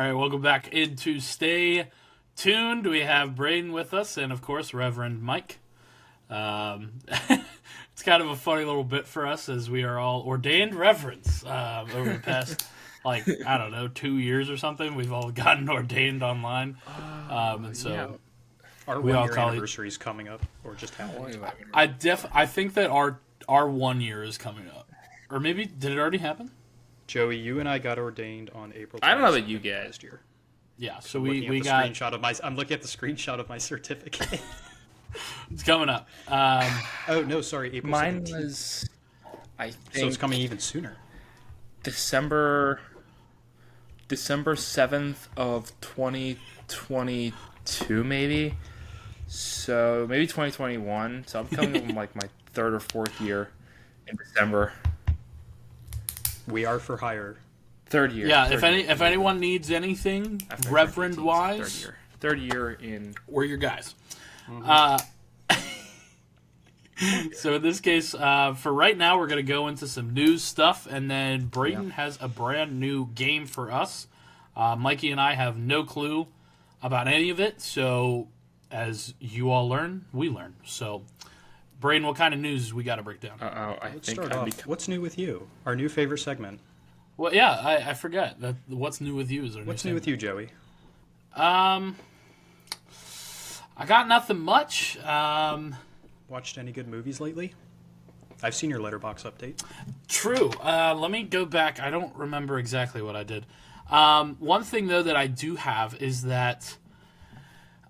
right, welcome back into Stay Tuned. We have Brayden with us, and of course, Reverend Mike. It's kind of a funny little bit for us as we are all ordained reverends over the past, 2 years or something. We've all gotten ordained online, and so yeah. Our we all 1 year call anniversary is coming up, or just happened. I think that our 1 year is coming up, or maybe did it already happen? Joey, you and I got ordained on April 22nd I don't know about you guys. last year. Yeah, so I'm we looking got I'm looking at the screenshot of my certificate. it's coming up. Oh no, sorry, April Mine 17th. was, I think, So it's coming even sooner. December 7th of 2022, maybe. So maybe 2021. So I'm coming up on like my third or fourth year in December. We are for hire. Third year. Yeah, third if year. anyone needs anything After reverend 15, wise, third year in. we're your guys. Mm-hmm. So in this case, for right now, we're going to go into some news stuff, and then Brayden has a brand new game for us. Mikey and I have no clue about any of it, so as you all learn, we learn. So, Brayden, what kind of news we got to break down? Let's start off. What's new with you? Our new favorite segment. Well, yeah, I forget that. What's new with you is our What's new new with you, Joey? I got nothing much. Watched any good movies lately? I've seen your Letterboxd update. True. Let me go back. I don't remember exactly what I did. One thing, though, that I do have is that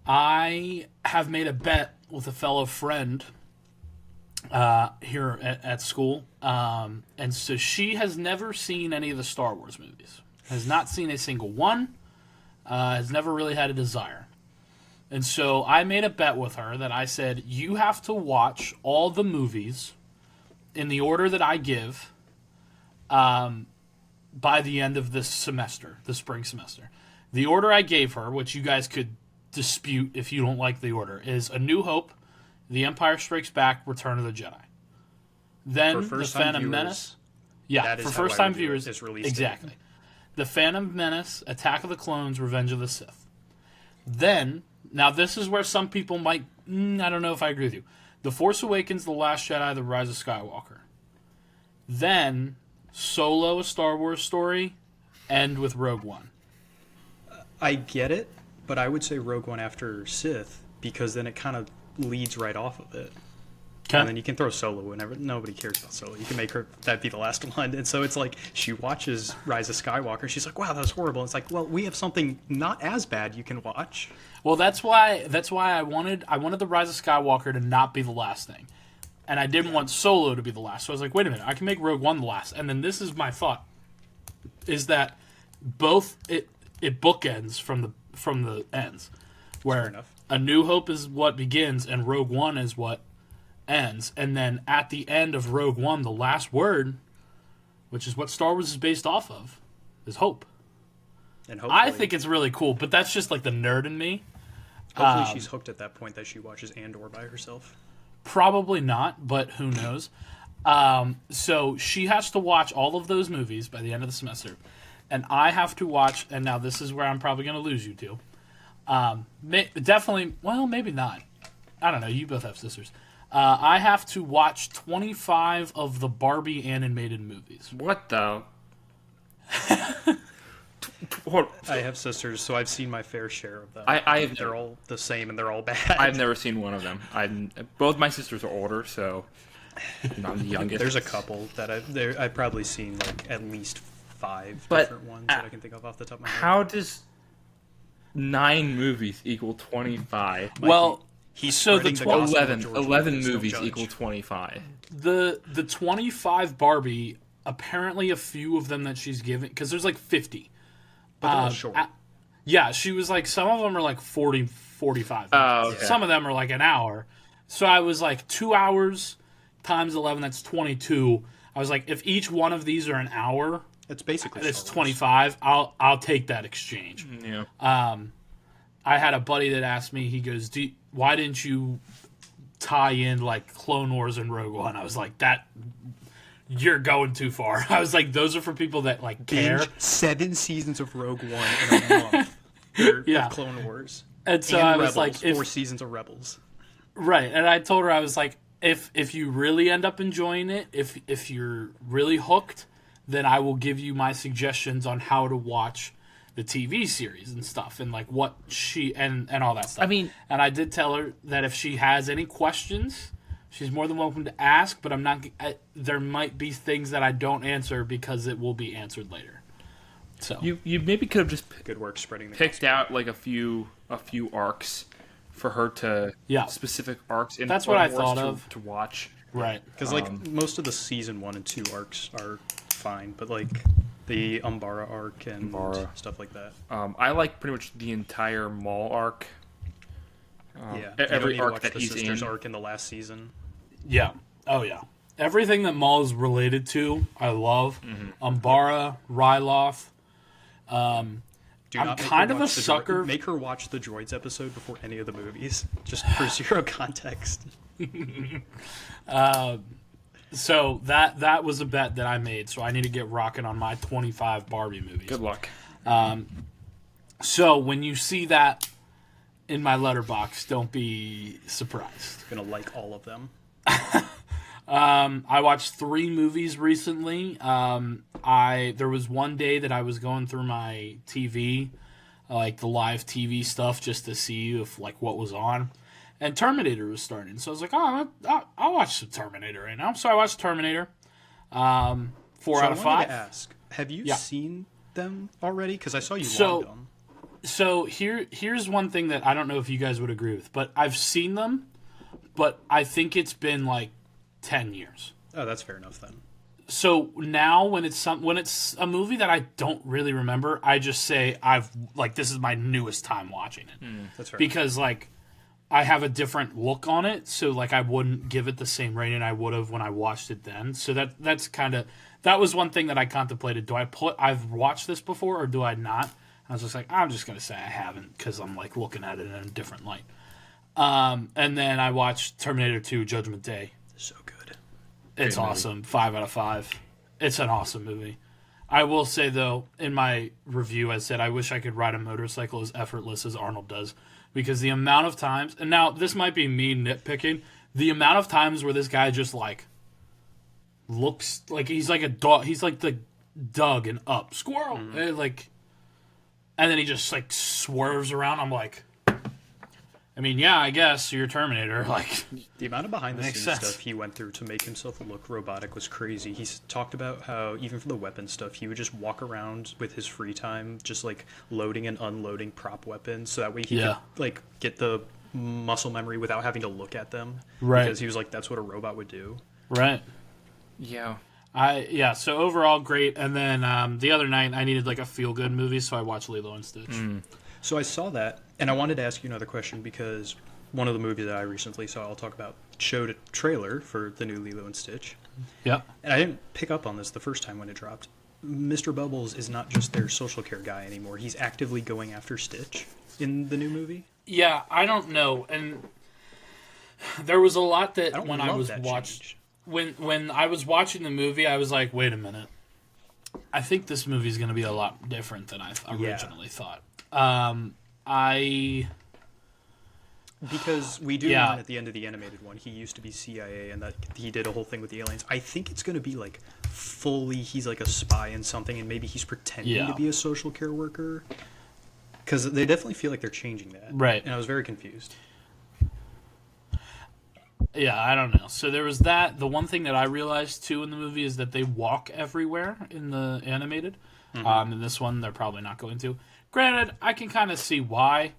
I have made a bet with a fellow friend here at school. And so she has never seen any of the Star Wars movies. Has not seen a single one. Has never really had a desire. And so I made a bet with her that I said, you have to watch all the movies in the order that I give by the end of this semester, the spring semester. The order I gave her, which you guys could dispute if you don't like the order, is A New Hope, The Empire Strikes Back, Return of the Jedi. Then The Phantom Menace. Yeah, for first-time viewers, exactly. The Phantom Menace, Attack of the Clones, Revenge of the Sith. Then, now this is where some people might, I don't know if I agree with you. The Force Awakens, The Last Jedi, The Rise of Skywalker. Then, Solo, A Star Wars Story, end with Rogue One. I get it, but I would say Rogue One after Sith, because then it kind of leads right off of it. Okay. And then you can throw Solo whenever. Nobody cares about Solo. You can make her that be the last one. And so it's like she watches Rise of Skywalker. She's like, wow, that was horrible. It's like, well, we have something not as bad you can watch. Well, that's why I wanted the Rise of Skywalker to not be the last thing. And I didn't want Solo to be the last. So I was like, wait a minute, I can make Rogue One the last. And then this is my thought, is that both it bookends from the ends. Where A New Hope is what begins and Rogue One is what ends. And then at the end of Rogue One, the last word, which is what Star Wars is based off of, is hope. And I think it's really cool, but that's just like the nerd in me. Hopefully she's hooked at that point that she watches Andor by herself. Probably not, but who knows. So she has to watch all of those movies by the end of the semester. And I have to watch, and now this is where I'm probably going to lose you two. Definitely, well, maybe not. I don't know. You both have sisters. I have to watch 25 of the Barbie animated movies. What the? I have sisters, so I've seen my fair share of them. They're all the same, and they're all bad. I've never seen one of them. Both my sisters are older, so I'm the youngest. There's a couple that I've probably seen like at least 5 But, different ones that I can think of off the top of my head. How does 9 movies equal 25? Well, he's so the spreading gospel of 11 George 11 Lucas, no movies judge. equal 25. the 25 Barbie, apparently a few of them that she's given, because there's like 50. But they're all short. Yeah, she was like, some of them are like 40, 45 minutes. Oh, okay. Some of them are like an hour. So I was like, 2 hours times 11, that's 22. I was like, if each one of these are an hour, It's basically it's Star Wars. 25. I'll take that exchange. Yeah. I had a buddy that asked me, he goes, why didn't you tie in like Clone Wars and Rogue One? I was like, you're going too far. I was like, those are for people that like care. Binge 7 seasons of Rogue One in a month. Or Yeah. of Clone Wars. And so And I Rebels, was like, 4 seasons of Rebels. right. And I told her, I was like, if you really end up enjoying it, if you're really hooked, then I will give you my suggestions on how to watch the TV series and stuff, and like what she and all that stuff. I mean, and I did tell her that if she has any questions, she's more than welcome to ask. But I'm not. There might be things that I don't answer because it will be answered later. So you maybe could have just Good work spreading the picked out like a few arcs for her to specific arcs in That's what I Clone Wars thought to watch. right. Because most of the season 1 and 2 arcs are fine, but like the Umbara arc and stuff like that. I like pretty much the entire Maul arc. Every arc that the he's sisters in. arc in the last season. Yeah. Oh yeah. Everything that Maul is related to, I love. Umbara, Ryloth. Do I'm not make kind her of a watch the sucker- Make her watch the Droids episode before any of the movies, just for zero context. So that was a bet that I made. So I need to get rocking on my 25 Barbie movies. Good luck. So when you see that in my letterbox, don't be surprised. Gonna like all of them. I watched 3 movies recently. There was one day that I was going through my TV, like the live TV stuff, just to see if like what was on, and Terminator was starting. So I was like, oh, I'll watch some Terminator right now. So I watched Terminator. 4 out of 5. I wanted to ask, have you seen them already? Because I saw you logged them. So here's one thing that I don't know if you guys would agree with, but I've seen them, but I think it's been like 10 years. Oh, that's fair enough then. So now when it's a movie that I don't really remember, I just say this is my newest time watching it. That's fair. Because like I have a different look on it, so like I wouldn't give it the same rating I would have when I watched it then. So that was one thing that I contemplated. I've watched this before or do I not? I was just like, I'm just gonna say I haven't because I'm like looking at it in a different light. And then I watched Terminator 2: Judgment Day. So good. It's awesome. 5 out of 5. It's an awesome movie. I will say, though, in my review, I said I wish I could ride a motorcycle as effortless as Arnold does. Because the amount of times, and now this might be me nitpicking, the amount of times where this guy just, like, looks like he's like a dog. He's like the Doug and Up. Squirrel! And then he just, like, swerves around. I'm like... I mean, yeah, I guess you're Terminator. Like, the amount of behind-the-scenes sense. stuff he went through to make himself look robotic was crazy. He's talked about how, even for the weapon stuff, he would just walk around with his free time, just, like, loading and unloading prop weapons, so that way he could, like, get the muscle memory without having to look at them. Right. Because he was like, that's what a robot would do. right. Yeah. So overall, great. And then the other night, I needed, like, a feel-good movie, so I watched Lilo and Stitch. So I saw that, and I wanted to ask you another question because one of the movies that I recently saw, I'll talk about, showed a trailer for the new Lilo and Stitch. Yep. And I didn't pick up on this the first time when it dropped. Mr. Bubbles is not just their social care guy anymore. He's actively going after Stitch in the new movie. Yeah, I don't know. And there was a lot I that don't when love I was that change. when I was watching the movie, I was like, wait a minute. I think this movie is going to be a lot different than I originally thought. Because we do learn at the end of the animated one, he used to be CIA and that he did a whole thing with the aliens. I think it's going to be like fully he's like a spy in something and maybe he's pretending to be a social care worker. Because they definitely feel like they're changing that. Right. And I was very confused. Yeah, I don't know. So there was that. The one thing that I realized too in the movie is that they walk everywhere in the animated. In this one, they're probably not going to. Granted, I can kind of see why.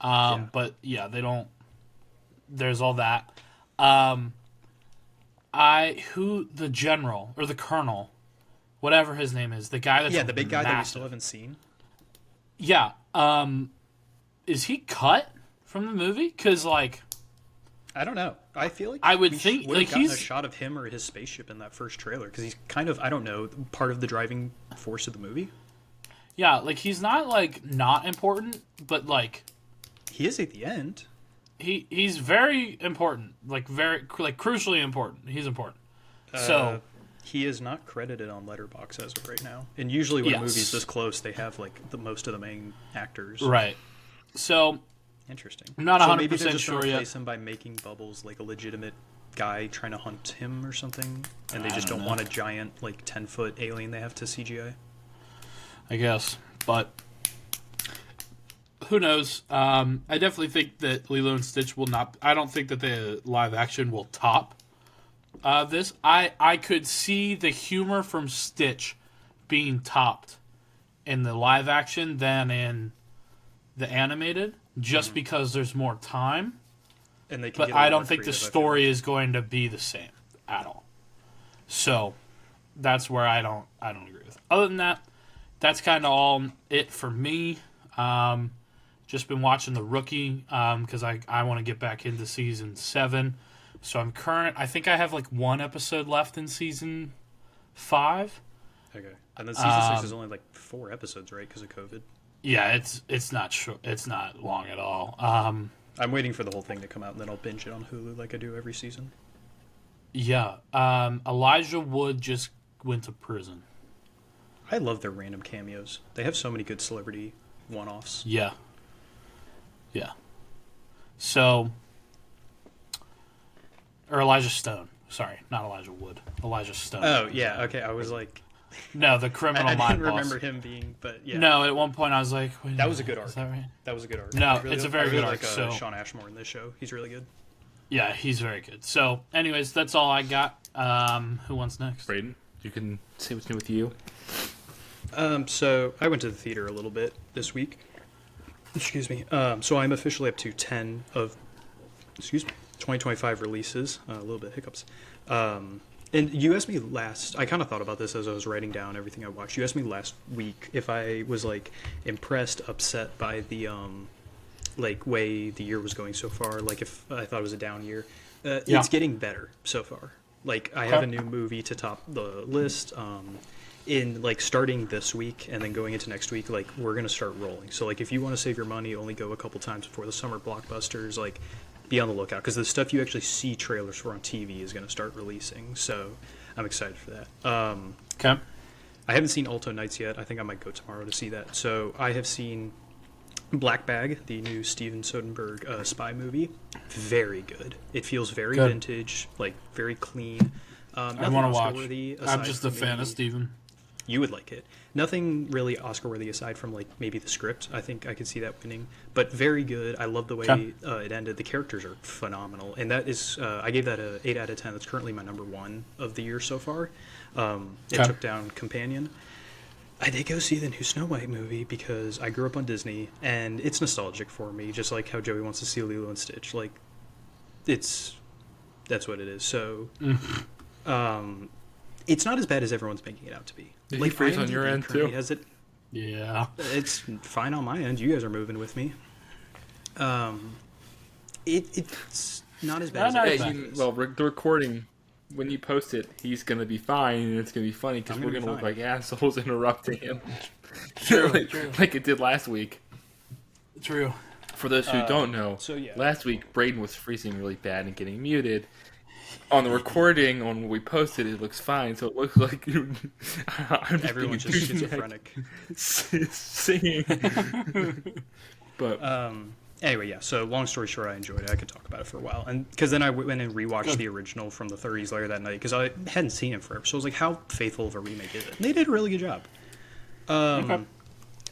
But yeah, they don't. There's all that. The general or the colonel, whatever his name is, the guy that's the big guy that we massive. still haven't seen. Yeah. Is he cut from the movie? Because like. I don't know. I feel like I would think would like have gotten he's a shot of him or his spaceship in that first trailer because he's kind of, I don't know, part of the driving force of the movie. Yeah, like he's not like not important, but like he is at the end. He's very important, like very like crucially important. He's important. So He is not credited on Letterboxd as of right now. And usually when a movie's this close, they have like the most of the main actors. Right. So interesting. I'm not 100% maybe they're just sure gonna yet. replace him by making Bubbles like a legitimate guy trying to hunt him or something, and they just don't want a giant like 10-foot alien they have to CGI. I guess, but who knows? I definitely think that Lilo and Stitch will not. I don't think that the live action will top this. I could see the humor from Stitch being topped in the live action than in the animated, just because there's more time. And they can But get a I lot don't more think the creative, I feel story is going to be the same at all. So that's where I don't agree with. Other than that, that's kind of all it for me. Just been watching The Rookie because I want to get back into season 7. So I'm current. I think I have like one episode left in season 5. Okay. And then season 6 is only like 4 episodes, right? Because of COVID. Yeah, it's not short. It's not long at all. I'm waiting for the whole thing to come out, and then I'll binge it on Hulu like I do every season. Yeah. Elijah Wood just went to prison. I love their random cameos. They have so many good celebrity one-offs. Yeah. Yeah. So, or Elijah Stone. Sorry, not Elijah Wood. Elijah Stone. Oh, yeah. Okay, I was like... No, the criminal I mind didn't boss. remember him being, but yeah. No, at one point I was like, wait, That was a good arc. Is that right? That was a good arc. No, I it's a very I really good like, arc, so- Sean Ashmore in this show. He's really good. Yeah, he's very good. So, anyways, that's all I got. Who wants next? Brayden, you can say what's new with you. So I went to the theater a little bit this week. Excuse me. So I'm officially up to 10 of, 2025 releases. A little bit hiccups. And you asked me I kind of thought about this as I was writing down everything I watched. You asked me last week if I was like impressed, upset by the like way the year was going so far. Like if I thought it was a down year. It's getting better so far. Like I have a new movie to top the list. In like starting this week and then going into next week, like we're gonna start rolling. So like if you want to save your money, only go a couple times before the summer blockbusters. Like be on the lookout because the stuff you actually see trailers for on TV is gonna start releasing. So I'm excited for that. Okay. I haven't seen Alto Nights yet. I think I might go tomorrow to see that. So I have seen Black Bag, the new Steven Soderbergh spy movie. Very good. It feels very vintage, like very clean. I want to watch. I'm just a fan of Steven. You would like it. Nothing really Oscar-worthy aside from like maybe the script. I think I could see that winning, but very good. I love the way it ended. The characters are phenomenal, and that is I gave that a 8 out of 10. That's currently my number 1 of the year so far. It took down Companion. I did go see the new Snow White movie because I grew up on Disney, and it's nostalgic for me, just like how Joey wants to see Lilo and Stitch. Like, that's what it is. So, it's not as bad as everyone's making it out to be. Did like, he freeze on your IMDb end too? currently has it. Yeah. It's fine on my end. You guys are moving with me. It's not as bad as it is. Well, the recording, when you post it, he's going to be fine, and it's going to be funny because we're going to look like assholes interrupting him. True, like it did last week. True. For those who don't know, last week Brayden was freezing really bad and getting muted. On the recording, on when we posted, it looks fine, so it looks like everyone's just schizophrenic. Singing. But anyway, yeah. So long story short, I enjoyed it. I could talk about it for a while, and because then I went and rewatched the original from the 30s later that night because I hadn't seen it forever. So I was like, how faithful of a remake is it? And they did a really good job.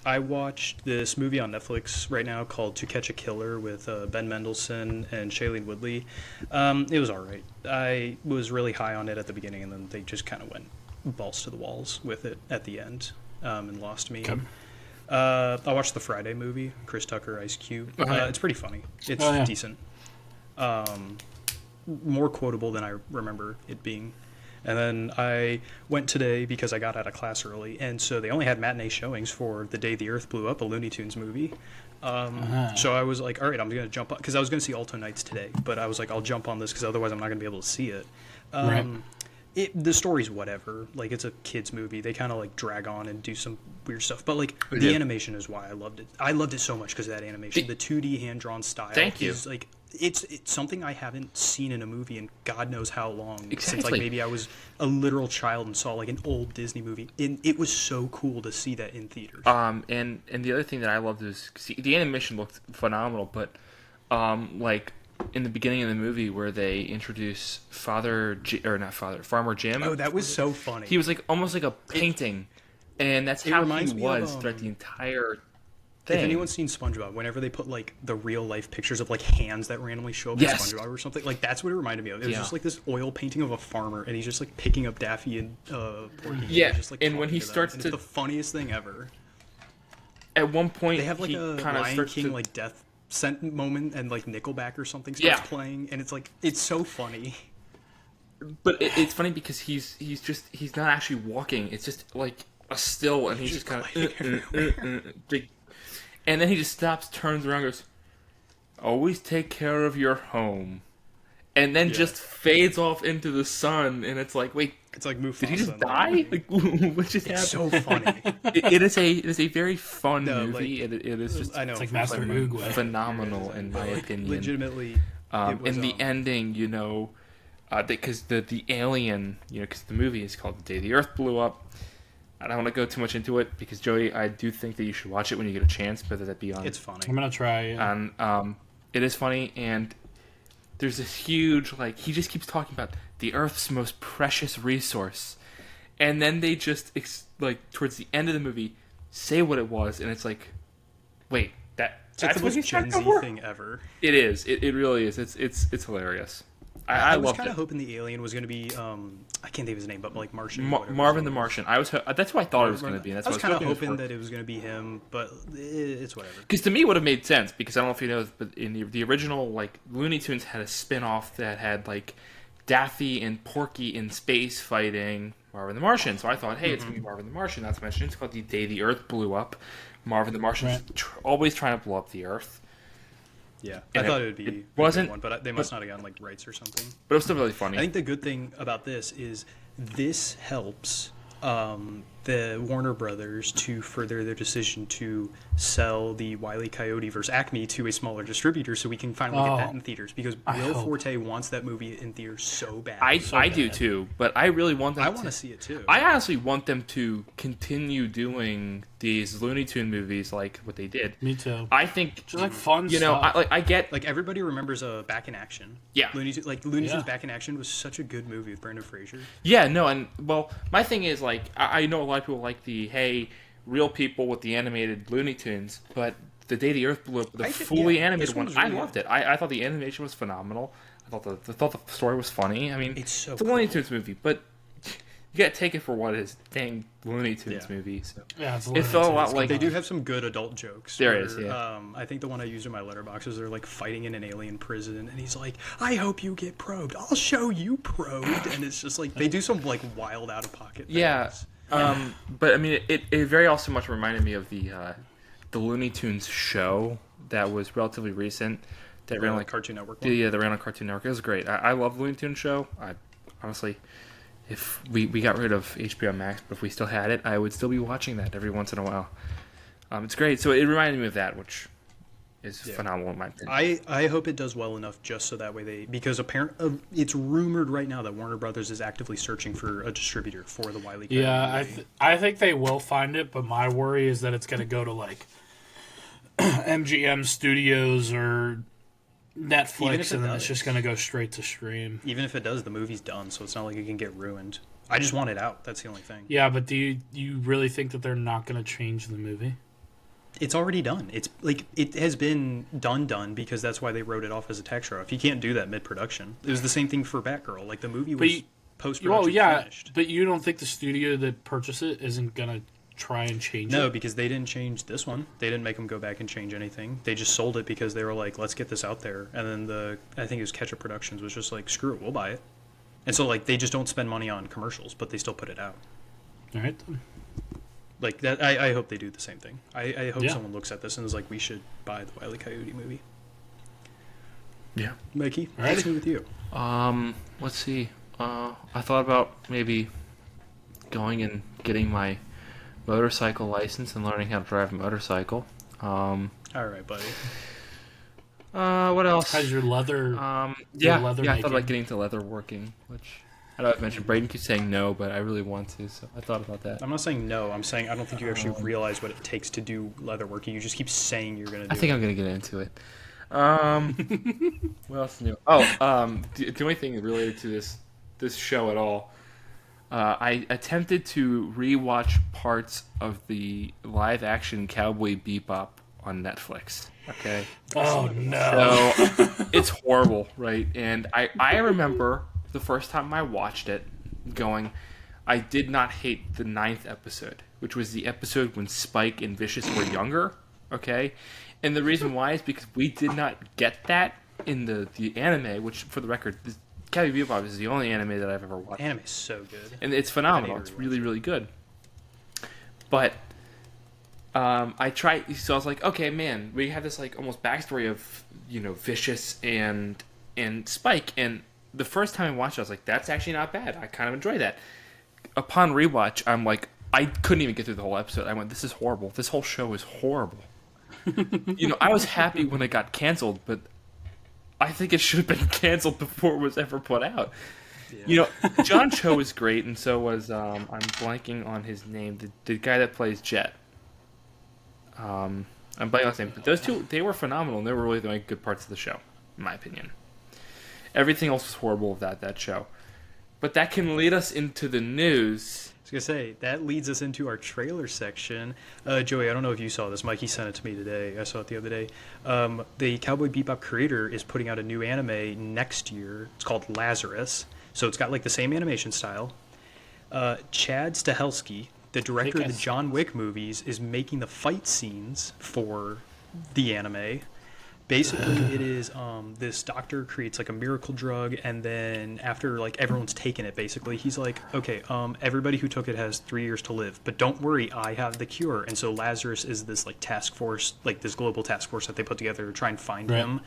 I watched this movie on Netflix right now called To Catch a Killer with Ben Mendelsohn and Shailene Woodley. It was all right. I was really high on it at the beginning, and then they just kind of went balls to the walls with it at the end and lost me. Okay. I watched the Friday movie, Chris Tucker, Ice Cube. It's pretty funny. It's decent. More quotable than I remember it being. And then I went today because I got out of class early, and so they only had matinee showings for The Day the Earth Blew Up, a Looney Tunes movie. So I was like, all right, I'm going to jump on, because I was going to see Alto Nights today, but I was like, I'll jump on this because otherwise I'm not going to be able to see it. The story's whatever. Like, it's a kid's movie. They kind of like drag on and do some weird stuff, but like the animation is why I loved it. I loved it so much because of that animation. The 2D hand-drawn style is like it's something I haven't seen in a movie in God knows how long. Exactly. Since like maybe I was a literal child and saw like an old Disney movie. And it was so cool to see that in theaters. And the other thing that I loved is the animation looked phenomenal, but like in the beginning of the movie where they introduce Farmer Jim. Oh, that was so funny. He was like almost like a painting, and that's how he was throughout the entire thing. If anyone's seen SpongeBob, whenever they put like the real life pictures of like hands that randomly show up in SpongeBob or something, like that's what it reminded me of. It was just like this oil painting of a farmer, and he's just like picking up Daffy and Porky. Yeah, and, just, like, and when he to starts them. to, it's the funniest thing ever. At one point, they have like a Lion King like death scent moment, and like Nickelback or something starts playing, and it's like it's so funny. But it's funny because he's not actually walking. It's just like a still, and he's just kind of and then he just stops, turns around, goes, "Always take care of your home," and then just fades off into the sun. And it's like, wait, it's like Mufasa. Did he just die? Like, what just happened? It's so funny. It is a very fun movie. Like, it is just I know, it's like Master Oogway. Phenomenal in my opinion. Legitimately, in the ending, you know, because the alien, you know, because the movie is called The Day the Earth Blew Up. I don't want to go too much into it because Joey, I do think that you should watch it when you get a chance, whether that be on. It's funny. I'm gonna try. Yeah. And it is funny, and there's this huge like he just keeps talking about the Earth's most precious resource, and then they just like towards the end of the movie say what it was, and it's like, wait, that's like the what most he's Gen Z for? thing ever. It is. It really is. It's hilarious. I was loved kind it. of hoping the alien was going to be I can't think of his name, but like Martian. Marvin the Martian. That's what I thought it was going to be. And that's I was what kind of hoping that it was going to be him, but it's whatever. Because to me, it would have made sense. Because I don't know if you know, but in the original, like Looney Tunes had a spin-off that had like Daffy and Porky in space fighting Marvin the Martian. So I thought, hey, it's going to be Marvin the Martian. That's mentioned. It's called The Day the Earth Blew Up. Marvin the Martian's always trying to blow up the Earth. Yeah, and I thought it would be wasn't one, but they must not have gotten like rights or something. But it was still really funny. I think the good thing about this is this helps the Warner Brothers to further their decision to sell the Wile E. Coyote versus Acme to a smaller distributor, so we can finally get that in theaters. Because Will Forte wants that movie in theaters so bad. I do too, but I really want them. I want to see it too. I honestly want them to continue doing these Looney Tune movies like what they did. Me too. I think just like fun. You know, stuff. I get like everybody remembers Back in Action. Yeah, Looney Tunes Back in Action was such a good movie with Brendan Fraser. Yeah, no, and well, my thing is like I know a lot of people like the real people with the animated Looney Tunes, but The Day the Earth Blew Up, the fully animated one, really I loved it. I thought the animation was phenomenal. I thought the story was funny. I mean, it's a Looney Tunes movie, but you gotta take it for what it is. Dang Looney Tunes movie. So yeah, it felt a lot like they do have some good adult jokes. There is, yeah. I think the one I used in my letterbox is they're like fighting in an alien prison, and he's like, "I hope you get probed. I'll show you probed," and it's just like they do some like wild out of pocket things. Yeah. But I mean, it very also much reminded me of the Looney Tunes show that was relatively recent that ran on like Cartoon Network. Yeah, that ran on Cartoon Network. It was great. I love Looney Tunes show. I honestly, if we got rid of HBO Max, but if we still had it, I would still be watching that every once in a while. It's great. So it reminded me of that, which is phenomenal in my opinion. I hope it does well enough just so that way because it's rumored right now that Warner Brothers is actively searching for a distributor for the Wile E. Coyote. Yeah, I think they will find it, but my worry is that it's going to go to like MGM Studios or Netflix, and then it's just going to go straight to stream. Even if it does, the movie's done, so it's not like it can get ruined. I just want it out. That's the only thing. Yeah, but do you really think that they're not going to change the movie? It's already done. It's like it has been done because that's why they wrote it off as a tax write-off. You can't do that mid-production. It was the same thing for Batgirl. Like the movie was post-production finished. But you don't think the studio that purchased it isn't gonna try and change it? No, because they didn't change this one. They didn't make them go back and change anything. They just sold it because they were like, let's get this out there. And then I think it was Ketchup Productions was just like, screw it, we'll buy it. And so like they just don't spend money on commercials, but they still put it out. All right then. Like that, I hope they do the same thing. I hope someone looks at this and is like, we should buy the Wile E. Coyote movie. Yeah, Mikey, what's new with you? Let's see. I thought about maybe going and getting my motorcycle license and learning how to drive a motorcycle. All right, buddy. What else? How's your leather? I leather thought making? about getting into leather working, which I know I've mentioned. Brayden keeps saying no, but I really want to, so I thought about that. I'm not saying no. I'm saying I don't think you actually realize what it takes to do leatherworking. You just keep saying you're gonna do I think it. I'm gonna get into it. What else new? The only thing related to this show at all, I attempted to rewatch parts of the live action Cowboy Bebop on Netflix. Okay. Oh no! So it's horrible, right? And I remember the first time I watched it, going, I did not hate the 9th episode, which was the episode when Spike and Vicious were younger. Okay. And the reason why is because we did not get that in the anime, which, for the record, Cowboy Bebop is the only anime that I've ever watched. Anime is so good. And it's phenomenal. It's really, really good. But I tried, so I was like, okay, man, we have this like almost backstory of, Vicious and Spike. And the first time I watched it, I was like, that's actually not bad. I kind of enjoy that. Upon rewatch, I'm like, I couldn't even get through the whole episode. I went, this is horrible. This whole show is horrible. I was happy when it got canceled, but I think it should have been canceled before it was ever put out. Yeah. John Cho is great, and so was I'm blanking on his name, the guy that plays Jet. I'm blanking on his name, but those two, they were phenomenal, and they were really the only good parts of the show, in my opinion. Everything else was horrible of that show. But that can lead us into the news. I was going to say, that leads us into our trailer section. Joey, I don't know if you saw this. Mikey sent it to me today. I saw it the other day. The Cowboy Bebop creator is putting out a new anime next year. It's called Lazarus. So it's got like the same animation style. Chad Stahelski, the director of the John Wick movies, is making the fight scenes for the anime. Basically, it is this doctor creates like a miracle drug, and then after like everyone's taken it, basically he's like, okay, everybody who took it has 3 years to live, but don't worry, I have the cure. And so Lazarus is this like task force, like this global task force that they put together to try and find him.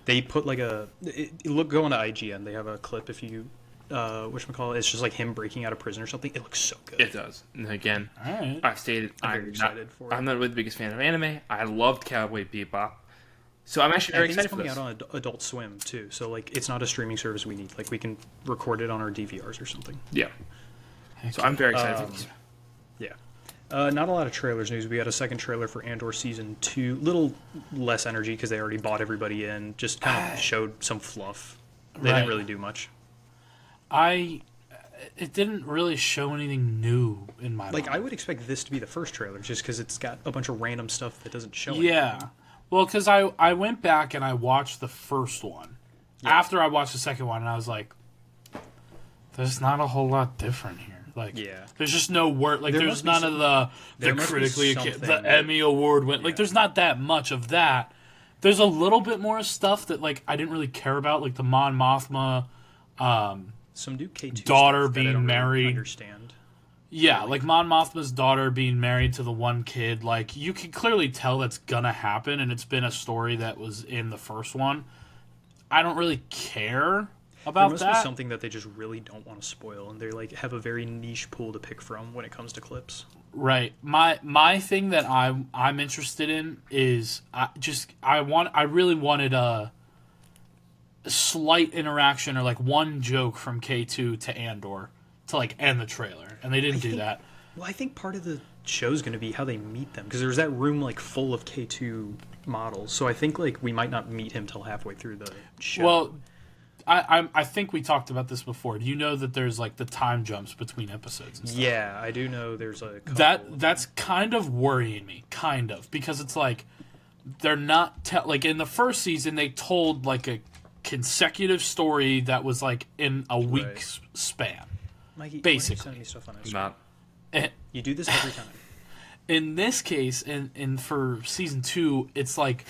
They put like go on to IGN. They have a clip if you whatchamacallit, it's just like him breaking out of prison or something. It looks so good. It does. And again, I've stated I'm excited for it. I'm not really the biggest fan of anime. I loved Cowboy Bebop. So I'm actually very excited for this. It's coming out on Adult Swim too, so like it's not a streaming service we need. Like we can record it on our DVRs or something. Yeah. So I'm very excited for this. Yeah. Not a lot of trailers news. We had a second trailer for Andor Season 2. Little less energy because they already bought everybody in. Just kind of showed some fluff. They didn't really do much. It didn't really show anything new in my mind. I would expect this to be the first trailer just because it's got a bunch of random stuff that doesn't show Yeah. anything. Well, because I went back and I watched the first one. Yeah. After I watched the second one, and I was like, there's not a whole lot different here. There's just no word. Like, there's none of the critically, the Emmy Award win. Like, there's not that much of that. There's a little bit more stuff that, like, I didn't really care about, like the Mon Mothma some new K2 daughter stuff being that I don't married. really understand. Yeah, like Mon Mothma's daughter being married to the one kid. Like, you can clearly tell that's gonna happen, and it's been a story that was in the first one. I don't really care about that. There must be something that they just really don't want to spoil, and they like have a very niche pool to pick from when it comes to clips. Right. My thing that I'm interested in is I really wanted a slight interaction or like one joke from K2 to Andor to like end the trailer, and they didn't do that. Well, I think part of the show's going to be how they meet them, because there's that room like full of K2 models. So I think like we might not meet him till halfway through the show. Well, I think we talked about this before. Do you know that there's like the time jumps between episodes and stuff? Yeah, I do know there's a couple. That's kind of worrying me, because it's like they're not like in the first season they told like a consecutive story that was like in a week's span. Mikey, basically. why are you sending me stuff on Instagram? Not. You do this every time. In this case, and for season 2, it's like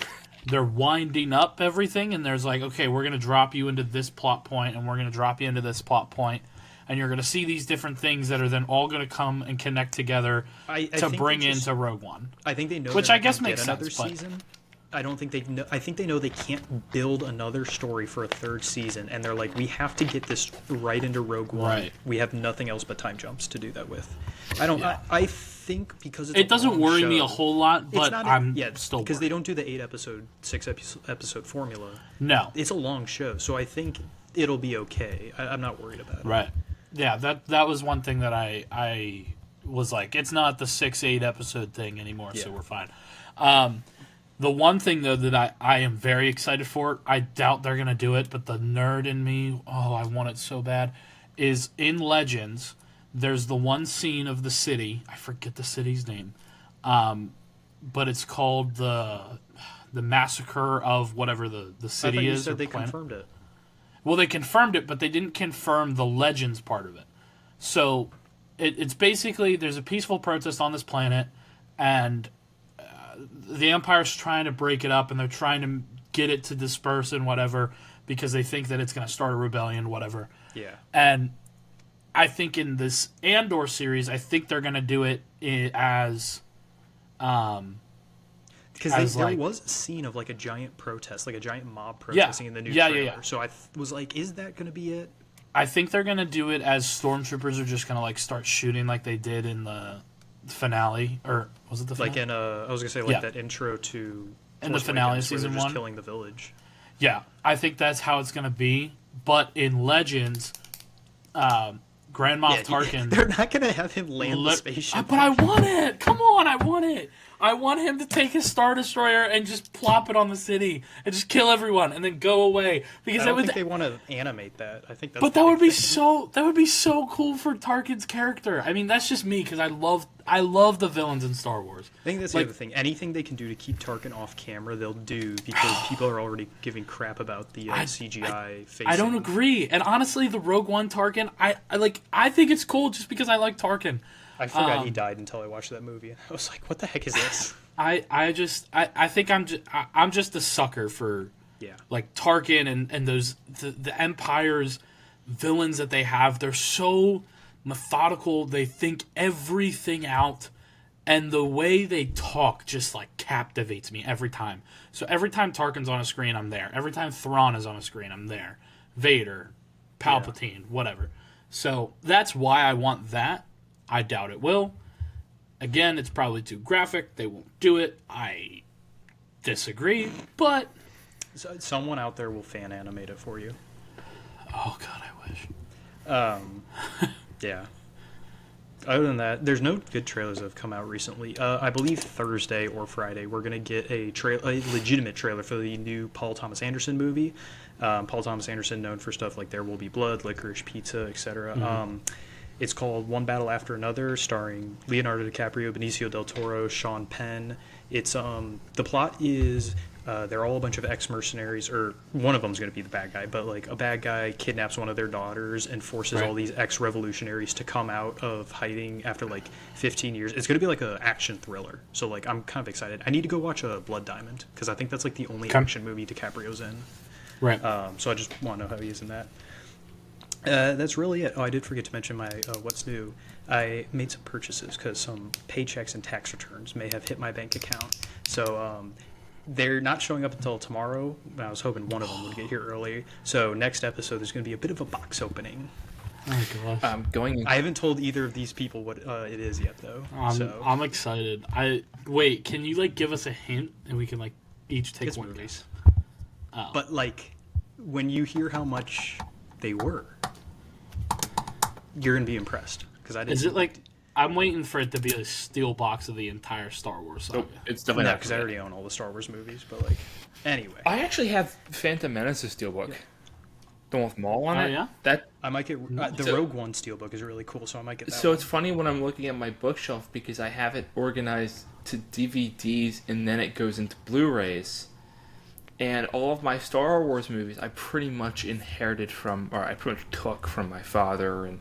they're winding up everything, and there's like, okay, we're going to drop you into this plot point, and we're going to drop you into this plot point, and you're going to see these different things that are then all going to come and connect together to bring into Rogue One. I think they know, which I guess makes sense. Season. I don't think they know. I think they know they can't build another story for a third season, and they're like, we have to get this right into Rogue One. Right. We have nothing else but time jumps to do that with. I don't. Yeah. I think because it's it doesn't worry me a whole lot, but I'm still because worried. they don't do the 8-episode, 6-episode formula. No, It's a long show, so I think it'll be okay. I'm not worried about it. right? Yeah, that was one thing that I was like, it's not the 6-8 episode thing anymore, so we're fine. The one thing though that I am very excited for, I doubt they're gonna do it, but the nerd in me, I want it so bad, is in Legends. There's the one scene of the city. I forget the city's name, but it's called the massacre of whatever the city I thought you is. said or they planet. confirmed it. Well, they confirmed it, but they didn't confirm the Legends part of it. So it's basically there's a peaceful protest on this planet, and the Empire's trying to break it up, and they're trying to get it to disperse and whatever because they think that it's going to start a rebellion, whatever. Yeah. And I think in this Andor series, I think they're going to do it as because there was a scene of like a giant protest, like a giant mob protesting in the new trailer. Yeah. So I was like, is that going to be it? I think they're going to do it as stormtroopers are just going to like start shooting like they did in the finale, or was it the finale? Like in I was going to say like that intro to in the Force finale of Awakens where season they're just 1. killing the village. Yeah, I think that's how it's going to be. But in Legends, Grand Moff Tarkin... They're not going to have him land the spaceship. But I want it! Come on, I want it! I want him to take his Star Destroyer and just plop it on the city and just kill everyone and then go away. Because I don't think they want to animate that. I think that's. But that would be so cool for Tarkin's character. I mean, that's just me because I love the villains in Star Wars. I think that's the other thing. Anything they can do to keep Tarkin off camera, they'll do because people are already giving crap about the CGI face. I don't agree. And honestly, the Rogue One Tarkin, I think it's cool just because I like Tarkin. I forgot he died until I watched that movie. I was like, what the heck is this? I think I'm just a sucker for like Tarkin and those the Empire's villains that they have. They're so methodical. They think everything out, and the way they talk just like captivates me every time. So every time Tarkin's on a screen, I'm there. Every time Thrawn is on a screen, I'm there. Vader, Palpatine, whatever. So that's why I want that. I doubt it will. Again, it's probably too graphic. They won't do it. I disagree, but... Someone out there will fan animate it for you. Oh, God, I wish. Yeah. Other than that, there's no good trailers that have come out recently. I believe Thursday or Friday we're going to get a legitimate trailer for the new Paul Thomas Anderson movie. Paul Thomas Anderson, known for stuff like There Will Be Blood, Licorice Pizza, etc. Mm-hmm. It's called One Battle After Another, starring Leonardo DiCaprio, Benicio del Toro, Sean Penn. It's the plot is they're all a bunch of ex-mercenaries, or one of them's going to be the bad guy, but like a bad guy kidnaps one of their daughters and forces all these ex-revolutionaries to come out of hiding after like 15 years. It's going to be like an action thriller, so like I'm kind of excited. I need to go watch Blood Diamond because I think that's like the only action movie DiCaprio's in. Right. So I just want to know how he is in that. That's really it. Oh, I did forget to mention my what's new. I made some purchases because some paychecks and tax returns may have hit my bank account. So they're not showing up until tomorrow. I was hoping one of them would get here early. So next episode, there's going to be a bit of a box opening. Oh, gosh. I haven't told either of these people what it is yet, though. I'm excited. Wait, can you like give us a hint and we can like each take it's one movies. guess? Oh. But like when you hear how much they were, you're gonna be impressed because I didn't. Is it like I'm waiting for it to be a steel box of the entire Star Wars saga? Nope, it's definitely not not because I already own all the Star Wars movies. But like, anyway, I actually have Phantom Menace's steelbook. The one with Maul on it. Yeah? That I might get the Rogue One steelbook is really cool, so I might get that. So one. it's funny when I'm looking at my bookshelf because I have it organized to DVDs and then it goes into Blu-rays. And all of my Star Wars movies I pretty much inherited from, or I pretty much took from my father. And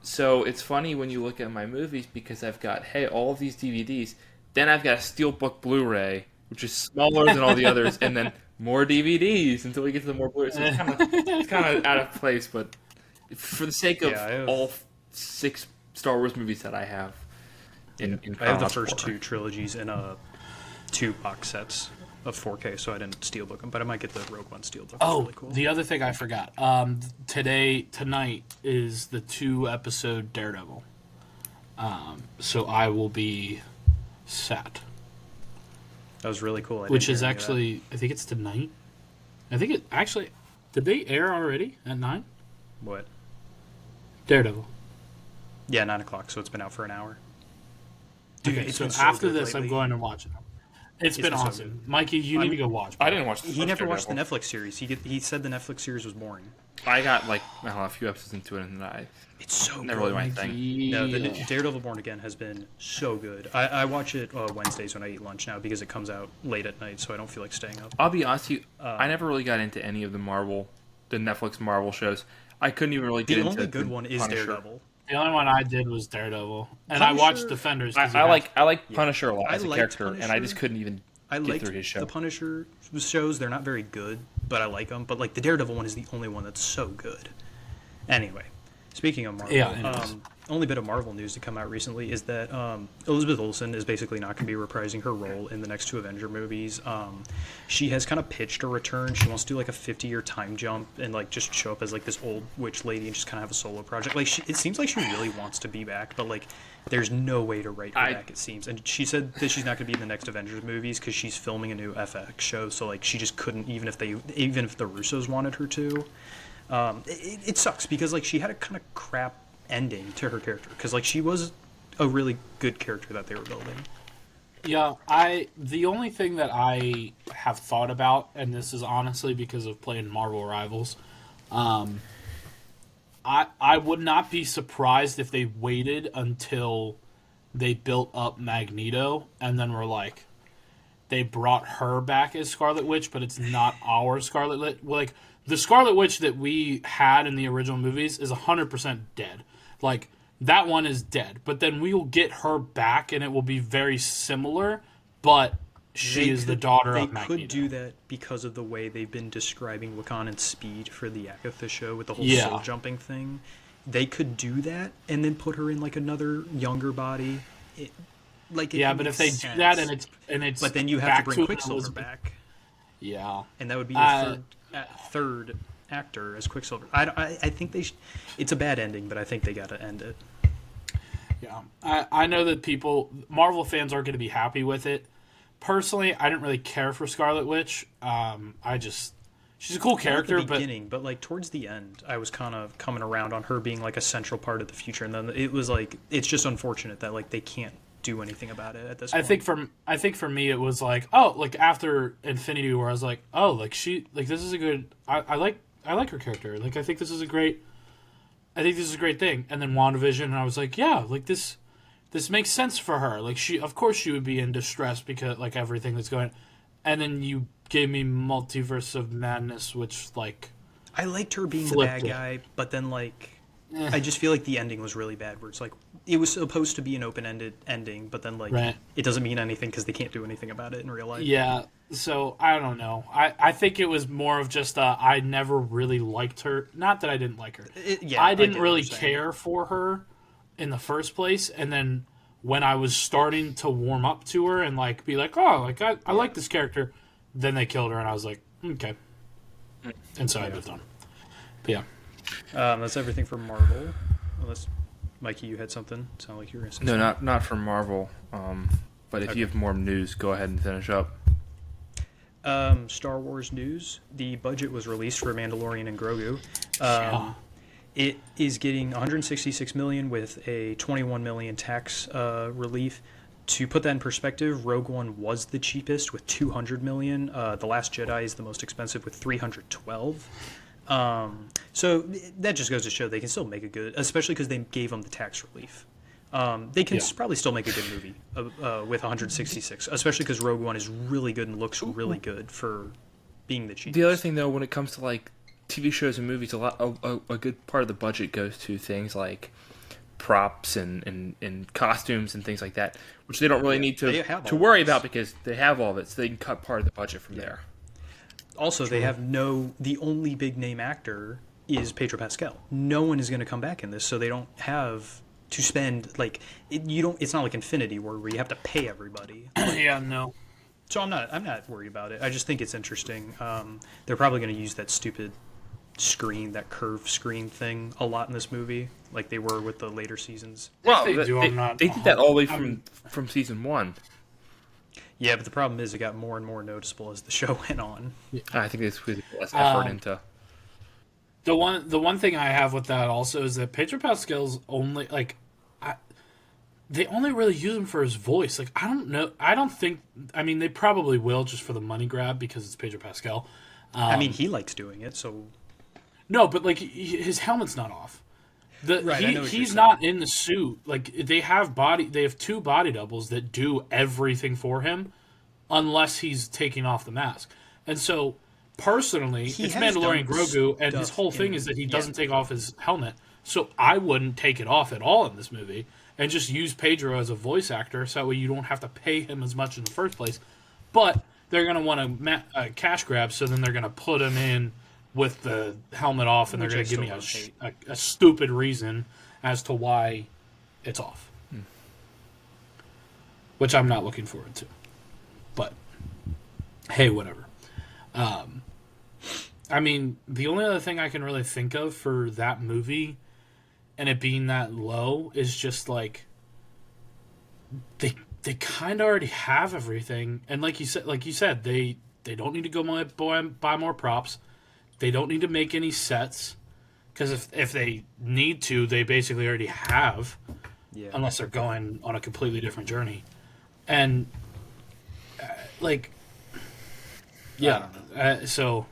so it's funny when you look at my movies because I've got, all of these DVDs. Then I've got a Steelbook Blu-ray, which is smaller than all the others, and then more DVDs until we get to the more Blu-rays. So it's kind of out of place, but for the sake of all 6 Star Wars movies that I have in I have the first 2 trilogies in 2 box sets of 4K, so I didn't steelbook them, but I might get the Rogue One steelbook. Oh, really cool. The other thing I forgot. Tonight is the 2-episode Daredevil. So I will be sad. That was really cool. Which is actually, I think it's tonight. I think it actually, did they air already at 9? What? Daredevil. Yeah, 9 o'clock, so it's been out for an hour. Dude, okay, so after this, lately. I'm going to watch it. It's been awesome. So Mikey, you need to go watch it. I didn't watch the He never watched the Netflix series. He said the Netflix series was boring. I got, like, I don't know, a few episodes into it, and it's so never really my thing. No, the Daredevil Born Again has been so good. I watch it Wednesdays when I eat lunch now because it comes out late at night, so I don't feel like staying up. I'll be honest with you, I never really got into any of the Netflix Marvel shows. I couldn't even really get into the only good one is Punisher. Daredevil. The only one I did was Daredevil, and Punisher, I watched Defenders. I like Punisher a lot as a character, Punisher, and I just couldn't even get through his show. The Punisher shows, they're not very good, but I like them. But like the Daredevil one is the only one that's so good. Anyway, speaking of Marvel, only bit of Marvel news to come out recently is that Elizabeth Olsen is basically not going to be reprising her role in the next 2 Avenger movies. She has kind of pitched a return. She wants to do like a 50-year time jump and like just show up as like this old witch lady and just kind of have a solo project. Like it seems like she really wants to be back, but like there's no way to write her back, it seems. And she said that she's not going to be in the next Avengers movies because she's filming a new FX show. So like she just couldn't, even if the Russos wanted her to. It sucks because like she had a kind of crap ending to her character because like she was a really good character that they were building. Yeah, the only thing that I have thought about, and this is honestly because of playing Marvel Rivals, I would not be surprised if they waited until they built up Magneto and then were like, they brought her back as Scarlet Witch, but it's not our Scarlet Witch. Like the Scarlet Witch that we had in the original movies is 100% dead. Like, that one is dead. But then we will get her back, and it will be very similar, but she is the daughter of Magneto. They could do that because of the way they've been describing Wakanda's speed for the Agatha show with the whole soul jumping thing. They could do that and then put her in, like, another younger body. But if they do that and it's but then you have to bring Quicksilver back. Yeah. And that would be your third actor as Quicksilver. I think they it's a bad ending, but I think they got to end it. Yeah. I know that Marvel fans aren't going to be happy with it. Personally, I didn't really care for Scarlet Witch. She's a cool character, at the beginning, but like towards the end, I was kind of coming around on her being like a central part of the future, and then it was like it's just unfortunate that like they can't do anything about it at this point. I think for me it was like, oh, like after Infinity War, I was like, oh, like this is a good. I like her character. Like I think this is a great thing. And then WandaVision, and I was like, yeah, like this makes sense for her. Like of course she would be in distress because like everything that's going. And then you gave me Multiverse of Madness, which like I liked her being the bad guy, but then like I just feel like the ending was really bad. Where it's like it was supposed to be an open-ended ending, but then like it doesn't mean anything because they can't do anything about it in real life. Yeah. So, I don't know. I think it was more of just I never really liked her. Not that I didn't like her. I didn't really care for her in the first place. And then when I was starting to warm up to her and like be like, oh, like I like this character, then they killed her and I was like, okay. And so I moved on. But yeah. That's everything for Marvel. Unless, Mikey, you had something? Sound like you were going to say something. No, not for Marvel. But if you have more news, go ahead and finish up. Star Wars news. The budget was released for Mandalorian and Grogu. It is getting $166 million with a $21 million tax relief. To put that in perspective, Rogue One was the cheapest with $200 million. The Last Jedi is the most expensive with $312. So that just goes to show they can still make a good, especially because they gave them the tax relief. They can probably still make a good movie with 166, especially because Rogue One is really good and looks really good for being the cheapest. The other thing, though, when it comes to like TV shows and movies, a good part of the budget goes to things like props and costumes and things like that, which they don't really need to worry about because they have all of it, so they can cut part of the budget from there. Also, they have the only big name actor is Pedro Pascal. No one is going to come back in this, so they don't have to spend it's not like Infinity War where you have to pay everybody. Yeah, no. So I'm not worried about it. I just think it's interesting. They're probably going to use that stupid screen, that curved screen thing a lot in this movie, like they were with the later seasons. Well, they did that all the way from season 1. Yeah, but the problem is it got more and more noticeable as the show went on. I think they put less effort into. The one thing I have with that also is that Pedro Pascal's only they only really use him for his voice. Like, I don't know. I don't think. I mean, they probably will just for the money grab because it's Pedro Pascal. I mean, he likes doing it, so. No, but like his helmet's not off. He's not in the suit. Like they have two body doubles that do everything for him, unless he's taking off the mask. And so, personally, it's Mandalorian Grogu, and his whole thing is that he doesn't take off his helmet. So I wouldn't take it off at all in this movie. And just use Pedro as a voice actor, so that way you don't have to pay him as much in the first place. But they're going to want a cash grab, so then they're going to put him in with the helmet off, and they're going to give me a stupid reason as to why it's off. Which I'm not looking forward to. But, hey, whatever. I mean, the only other thing I can really think of for that movie and it being that low is just like they kind of already have everything, and like you said, they don't need to go buy more props. They don't need to make any sets because if they need to, they basically already have, unless they're going on a completely different journey, and so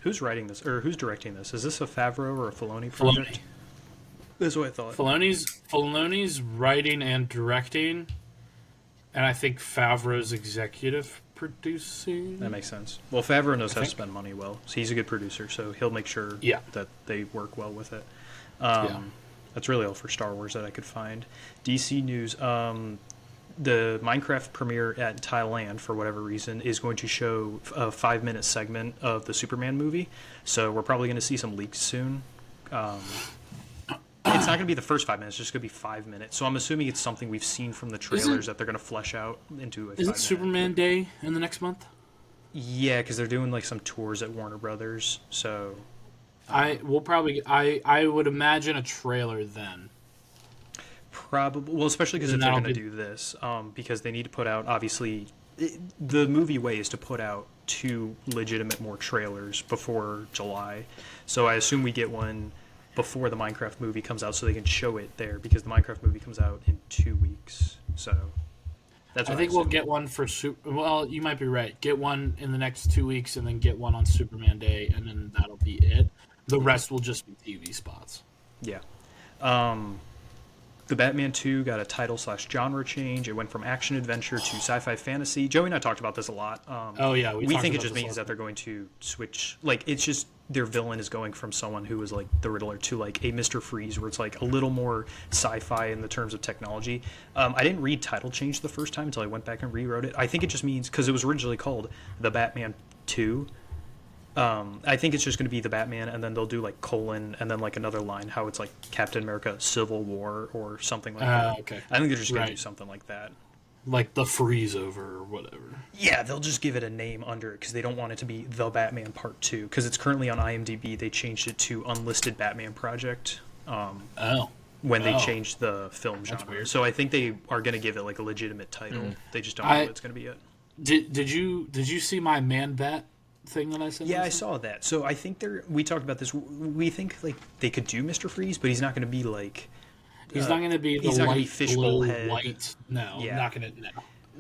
who's writing this or who's directing this? Is this a Favreau or a Filoni project? Filoni. That's what I thought. Filoni's writing and directing, and I think Favreau's executive producing. That makes sense. Well, Favreau knows how to spend money well, so he's a good producer, so he'll make sure that they work well with it. That's really all for Star Wars that I could find. DC news. The Minecraft premiere at Thailand, for whatever reason, is going to show a 5-minute segment of the Superman movie, so we're probably going to see some leaks soon. It's not going to be the first 5 minutes; it's just going to be 5 minutes. So I'm assuming it's something we've seen from the trailers that they're going to flesh out into a 5-minute. Is it Superman Day in the next month? Yeah, because they're doing like some tours at Warner Brothers. So I would imagine a trailer then. Probably, well, especially because if they're going to do this, because they need to put out. Obviously, the movie way is to put out 2 legitimate more trailers before July. So I assume we get one before the Minecraft movie comes out, so they can show it there, because the Minecraft movie comes out in 2 weeks. So that's what I think we'll get one for Well, you might be right. Get one in the next 2 weeks, and then get one on Superman Day, and then that'll be it. The rest will just be TV spots. Yeah. The Batman 2 got a title/genre change. It went from action adventure to sci-fi fantasy. Joey and I talked about this a lot. We think it just means that they're going to switch. Like, it's just their villain is going from someone who was like the Riddler to like a Mr. Freeze, where it's like a little more sci-fi in the terms of technology. I didn't read title change the first time until I went back and rewrote it. I think it just means, because it was originally called The Batman 2. I think it's just going to be the Batman, and then they'll do like colon, and then like another line, how it's like Captain America Civil War or something like that. Okay. I think they're just going to do something like that. Like the Freeze over or whatever. Yeah, they'll just give it a name under it, because they don't want it to be The Batman Part 2, because it's currently on IMDb. They changed it to Unlisted Batman Project. When they changed the film genre. So I think they are going to give it like a legitimate title. They just don't know what it's going to be yet. Did you see my Man Bat thing that I sent? Yeah, I saw that. So I think we talked about this. We think like they could do Mr. Freeze, but he's not going to be like. He's not going to be the light fishbowl head. White. No, not going to. No.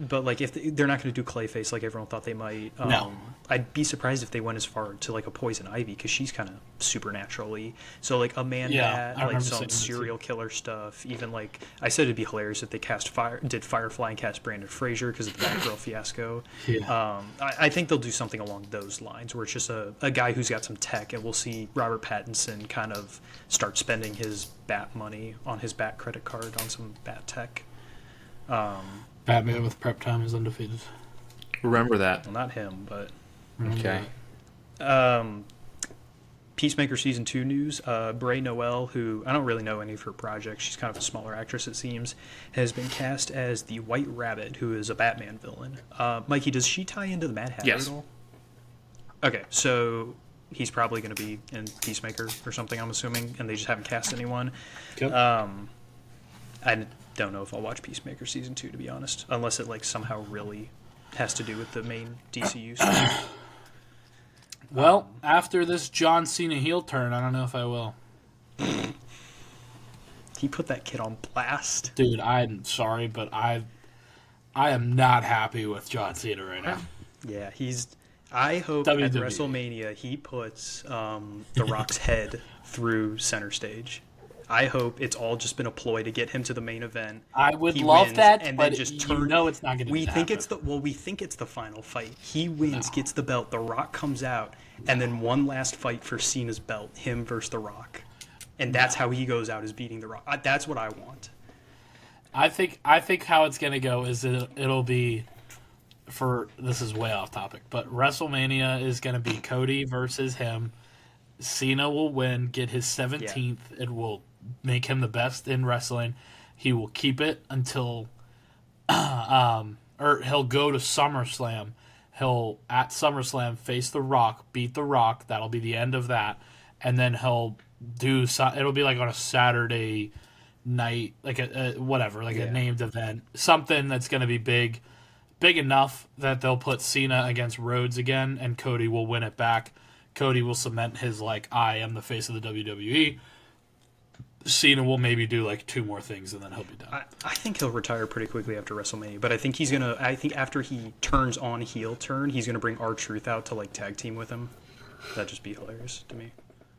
But like, if they're not going to do Clayface like everyone thought they might. No. I'd be surprised if they went as far to like a Poison Ivy, because she's kind of supernaturally. So like a Man Bat, like some serial killer stuff. Even like I said, it'd be hilarious if they did Firefly and cast Brandon Fraser because of the Batgirl fiasco. Yeah. I think they'll do something along those lines, where it's just a guy who's got some tech, and we'll see Robert Pattinson kind of start spending his Bat money on his Bat credit card on some Bat tech. Batman with prep time is undefeated. Remember that. Well, not him, but okay. Peacemaker Season 2 news. Bray Noel, who I don't really know any of her projects, she's kind of a smaller actress it seems, has been cast as the White Rabbit, who is a Batman villain. Mikey, does she tie into the Mad Hatter at all? Okay, so He's probably going to be in Peacemaker or something, I'm assuming, and they just haven't cast anyone. Yep. I don't know if I'll watch Peacemaker season 2, to be honest, unless it like somehow really has to do with the main DCU story. Well, after this John Cena heel turn, I don't know if I will. He put that kid on blast. Dude, I'm sorry, but I am not happy with John Cena right now. Yeah, I hope WWE. at WrestleMania he puts The Rock's head through center stage. I hope it's all just been a ploy to get him to the main event. I would He love wins, that, and but then just you turn. know it's not going to We think happen. we think it's the final fight. He wins, gets the belt. The Rock comes out, and then one last fight for Cena's belt, him versus The Rock, and that's how he goes out, is beating The Rock. That's what I want. I think how it's going to go is it'll be this is way off topic, but WrestleMania is going to be Cody versus him. Cena will win, get his 17th. Yeah. It will make him the best in wrestling. He will keep it until or he'll go to SummerSlam. He'll at SummerSlam face The Rock, beat The Rock. That'll be the end of that, and then he'll do. It'll be like on a Saturday night, like a named event, something that's going to be big enough that they'll put Cena against Rhodes again, and Cody will win it back. Cody will cement his I am the face of the WWE. Cena will maybe do 2 more things and then he'll be done. I think he'll retire pretty quickly after WrestleMania, but I think after he turns on heel turn, he's gonna bring R-Truth out to tag team with him. That'd just be hilarious to me.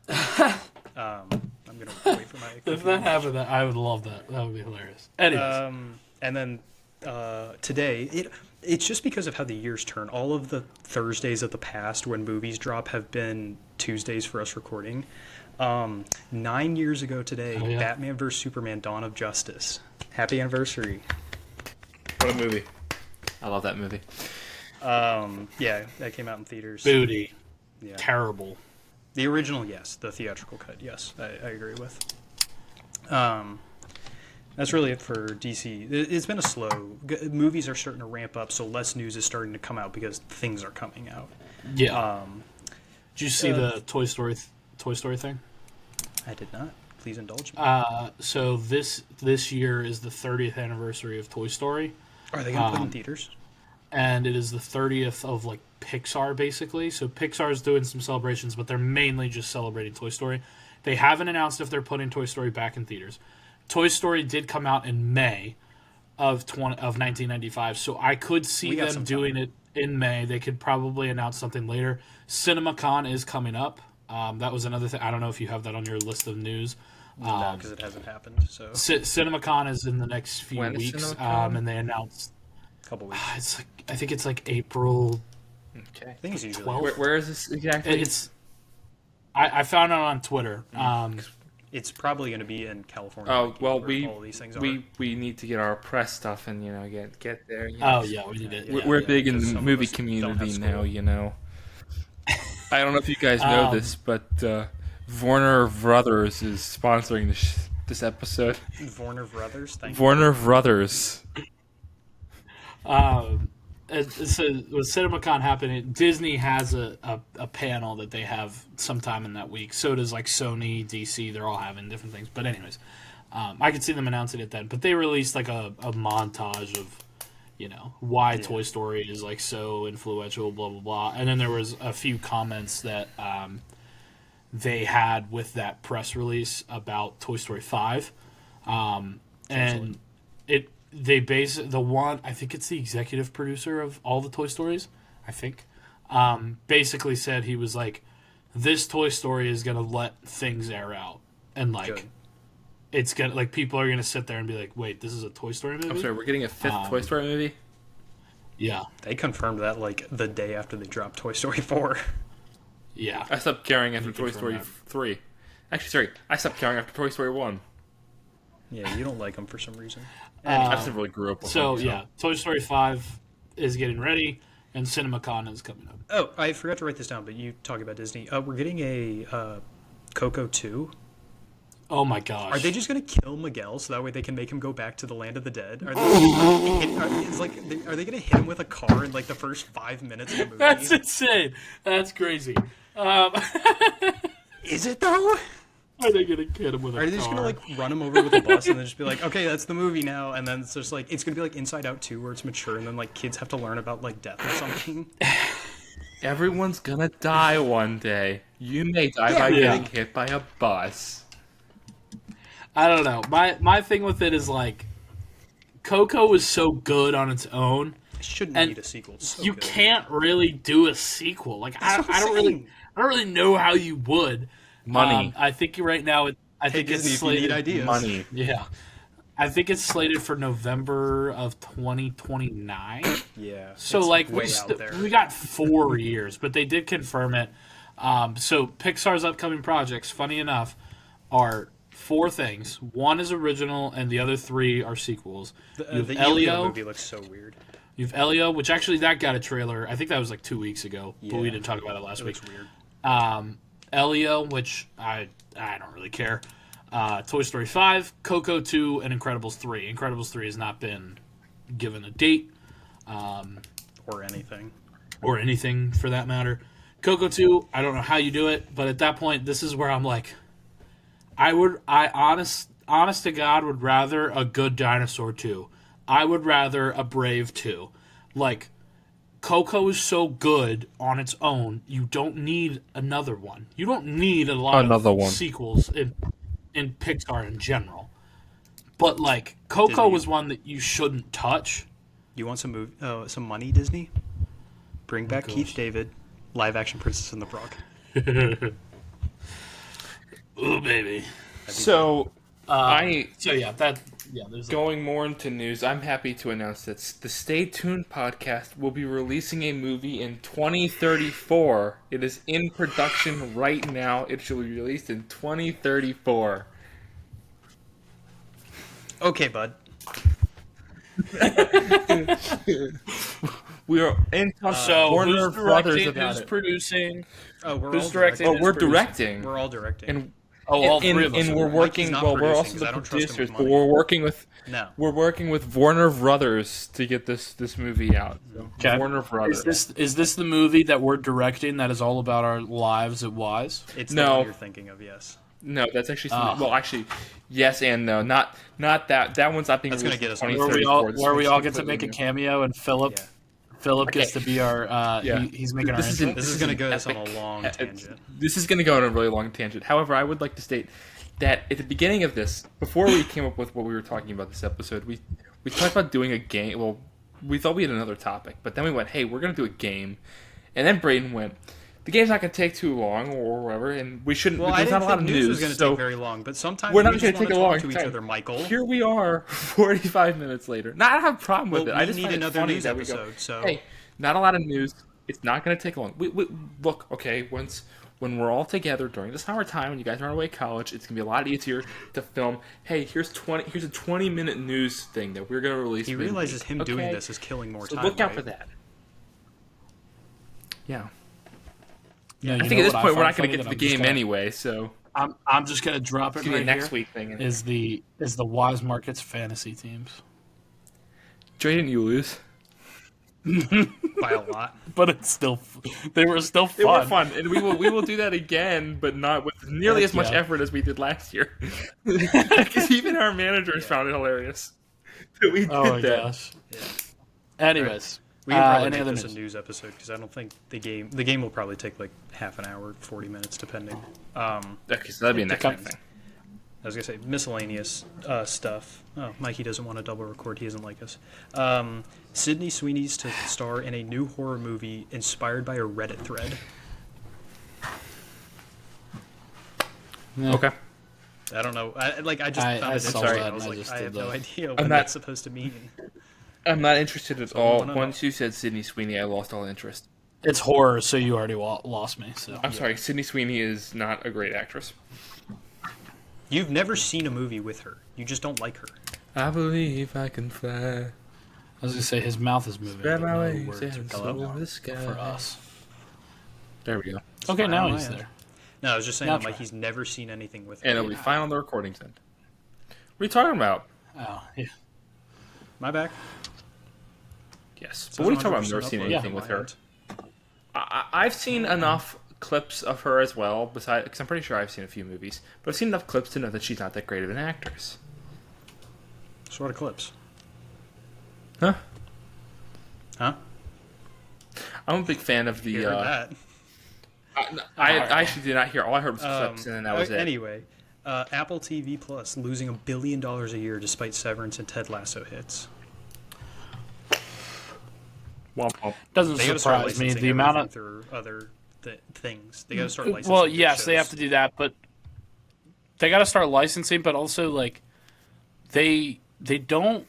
I'm gonna wait for my. If that happened, I would love that. That would be hilarious. Anyways, and then today it's just because of how the years turn. All of the Thursdays of the past when movies drop have been Tuesdays for us recording. 9 years ago today, Batman vs. Superman: Dawn of Justice. Happy anniversary. What a movie. I love that movie. Yeah, that came out in theaters. Booty. Yeah. Terrible. The original, yes. The theatrical cut, yes. I agree with. That's really it for DC. It's been a slow. Movies are starting to ramp up, so less news is starting to come out because things are coming out. Yeah. Did you see the Toy Story thing? I did not. Please indulge me. So this year is the 30th anniversary of Toy Story. Are they going to put it in theaters? And it is the 30th of Pixar, basically. So Pixar's doing some celebrations, but they're mainly just celebrating Toy Story. They haven't announced if they're putting Toy Story back in theaters. Toy Story did come out in May of 1995, so I could see them doing it in May. They could probably announce something later. CinemaCon is coming up. That was another thing. I don't know if you have that on your list of news. No, because it hasn't happened. So CinemaCon is in the next few weeks, and they announced a couple weeks. I think it's April. Okay, I think it's usually 12th. Where is this exactly? I found it on Twitter. It's probably going to be in California. Oh well, all these things we need to get our press stuff and get there. Oh yeah, we need it. We're big in the movie community now. I don't know if you guys know this, but Warner Brothers is sponsoring this episode. Warner Brothers, Warner Brothers. So with CinemaCon happening, Disney has a panel that they have sometime in that week. So does Sony, DC. They're all having different things. But anyways, I could see them announcing it then. But they released a montage of why Toy Story is so influential, blah blah blah. And then there was a few comments that they had with that press release about Toy Story 5, and they base the one. I think it's the executive producer of all the Toy Stories. I think basically said he was this Toy Story is gonna let things air out and Good. It's gonna people are gonna sit there and be wait, this is a Toy Story movie? I'm sorry, we're getting a 5th Toy Story movie? Yeah. They confirmed that the day after they dropped Toy Story 4. Yeah. I stopped caring after Toy Story 3. Actually, sorry, I stopped caring after Toy Story 1. Yeah, you don't like them for some reason. I just never really grew up with them. So, Toy Story 5 is getting ready, and CinemaCon is coming up. Oh, I forgot to write this down, but you talk about Disney. We're getting a Coco 2. Oh my gosh. Are they just gonna kill Miguel so that way they can make him go back to the land of the dead? Are they gonna hit him with a car in like the first 5 minutes of the movie? That's insane. That's crazy. Is it though? Are they gonna hit him with a car? Are they just gonna like run him over with a bus and then just be like, okay, that's the movie now? And then it's just like it's gonna be like Inside Out 2 where it's mature and then like kids have to learn about like death or something. Everyone's gonna die one day. You may die by getting hit by a bus. I don't know. My thing with it is like, Coco is so good on its own. It shouldn't need a sequel. It's so you good. can't really do a sequel. Like I don't really know how you would. Money. I think right now I think Disney it's if you need slated. ideas. Money. Yeah, I think it's slated for November of 2029. Yeah. So it's like way out there. we got 4 years, but they did confirm it. So Pixar's upcoming projects, funny enough, are 4 things. 1 is original, and the other 3 are sequels. The Elio movie looks so weird. You've Elio, which actually that got a trailer. I think that was like 2 weeks ago, but we didn't talk about it last week. Looks weird. Elio, which I don't really care. Toy Story 5, Coco 2, and Incredibles 3. Incredibles 3 has not been given a date. Or anything. Or anything for that matter. Coco 2, I don't know how you do it, but at that point, this is where I'm like, honest to God, would rather a Good Dinosaur 2. I would rather a Brave 2. Like, Coco is so good on its own, you don't need another one. You don't need a lot of sequels in Pixar in general. But, like, Coco was one that you shouldn't touch. You want some money, Disney? Bring back Keith David, live-action Princess and the Frog. Ooh, baby. So, there's going more into news, I'm happy to announce that the Stay Tuned podcast will be releasing a movie in 2034. It is in production right now. It shall be released in 2034. Okay, bud. We are in touch so Warner who's Brothers directing, about who's it. producing? Who's directing? Oh, we're directing. We're all directing. And all 3 of us. And we're working. Well, we're also the producers, but we're working with. No. We're working with Warner Brothers to get this movie out. So, Okay. Warner Brothers. Is this the movie that we're directing that is all about our lives at Wise? It's the one you're thinking of, yes. No, that's actually something. Well, actually, yes and no. Not that. That one's not being. That's released gonna get us in Where we all get to completely make a new. cameo, and Philip gets to be our. He's making our intro. This is gonna go us on a long tangent. This is gonna go on a really long tangent. However, I would like to state that at the beginning of this, before we came up with what we were talking about this episode, we talked about doing a game. Well, we thought we had another topic, but then we went, hey, we're gonna do a game, and then Brayden went, the game's not going to take too long or whatever, and we shouldn't. Well, there's I not didn't a lot think of news news was going to take very long, but sometimes we're not we going just to take a want long to talk to each other, Michael. Here we are, 45 minutes later. Not I don't have a problem with it. I just need find another it funny news that episode. we go, So hey, not a lot of news. It's not going to take long. We look, okay, when we're all together during the summertime, when you guys aren't away at college, it's going to be a lot easier to film. Hey, here's a 20-minute news thing that we're going to release. He realizes him doing this is killing more time. Look out for that. Yeah. Yeah, I think at this point we're not going to get to the game anyway, so I'm just going to drop it right next here. week thing. Is the Wise Markets fantasy teams? Drayden, you lose by a lot, but it's still they were still fun. They were fun, and we will do that again, but not with nearly as much effort as we did last year. Because even our managers found it hilarious that we did that. Gosh. Yeah. Anyways. We can probably make this a news episode because I don't think the game will probably take like half an hour, 40 minutes, depending. Okay, so that'd be a next thing. I was gonna say miscellaneous stuff. Oh, Mikey doesn't want to double record. He doesn't like us. Sydney Sweeney's to star in a new horror movie inspired by a Reddit thread. Yeah. Okay. I don't know. I just found it interesting. I was like, I have no idea what that's supposed to mean. I'm not interested at all. Once you said Sydney Sweeney, I lost all interest. It's horror, so you already lost me. So I'm sorry. Sydney Sweeney is not a great actress. You've never seen a movie with her. You just don't like her. I believe I can fly. I was gonna say his mouth is moving. Spread my wings words and are soar the sky. for us. There we go. Okay, now he's there. No, I was just saying that Mikey's never seen anything with. And it'll be fine on the recordings end. What are you talking about? Oh, yeah. My back. Yes. But what are you talking about? I've never seen anything with her. I've seen enough clips of her as well, besides, because I'm pretty sure I've seen a few movies, but I've seen enough clips to know that she's not that great of an actress. So what are clips? Huh? Huh? I'm a big fan of the. That. I actually did not hear. All I heard was clips, and then that was it. Anyway, Apple TV Plus losing $1 billion a year despite Severance and Ted Lasso hits. Doesn't surprise me. The amount of through other things they got to start licensing. Well, yes, they have to do that, but they got to start licensing. But also, like, they don't.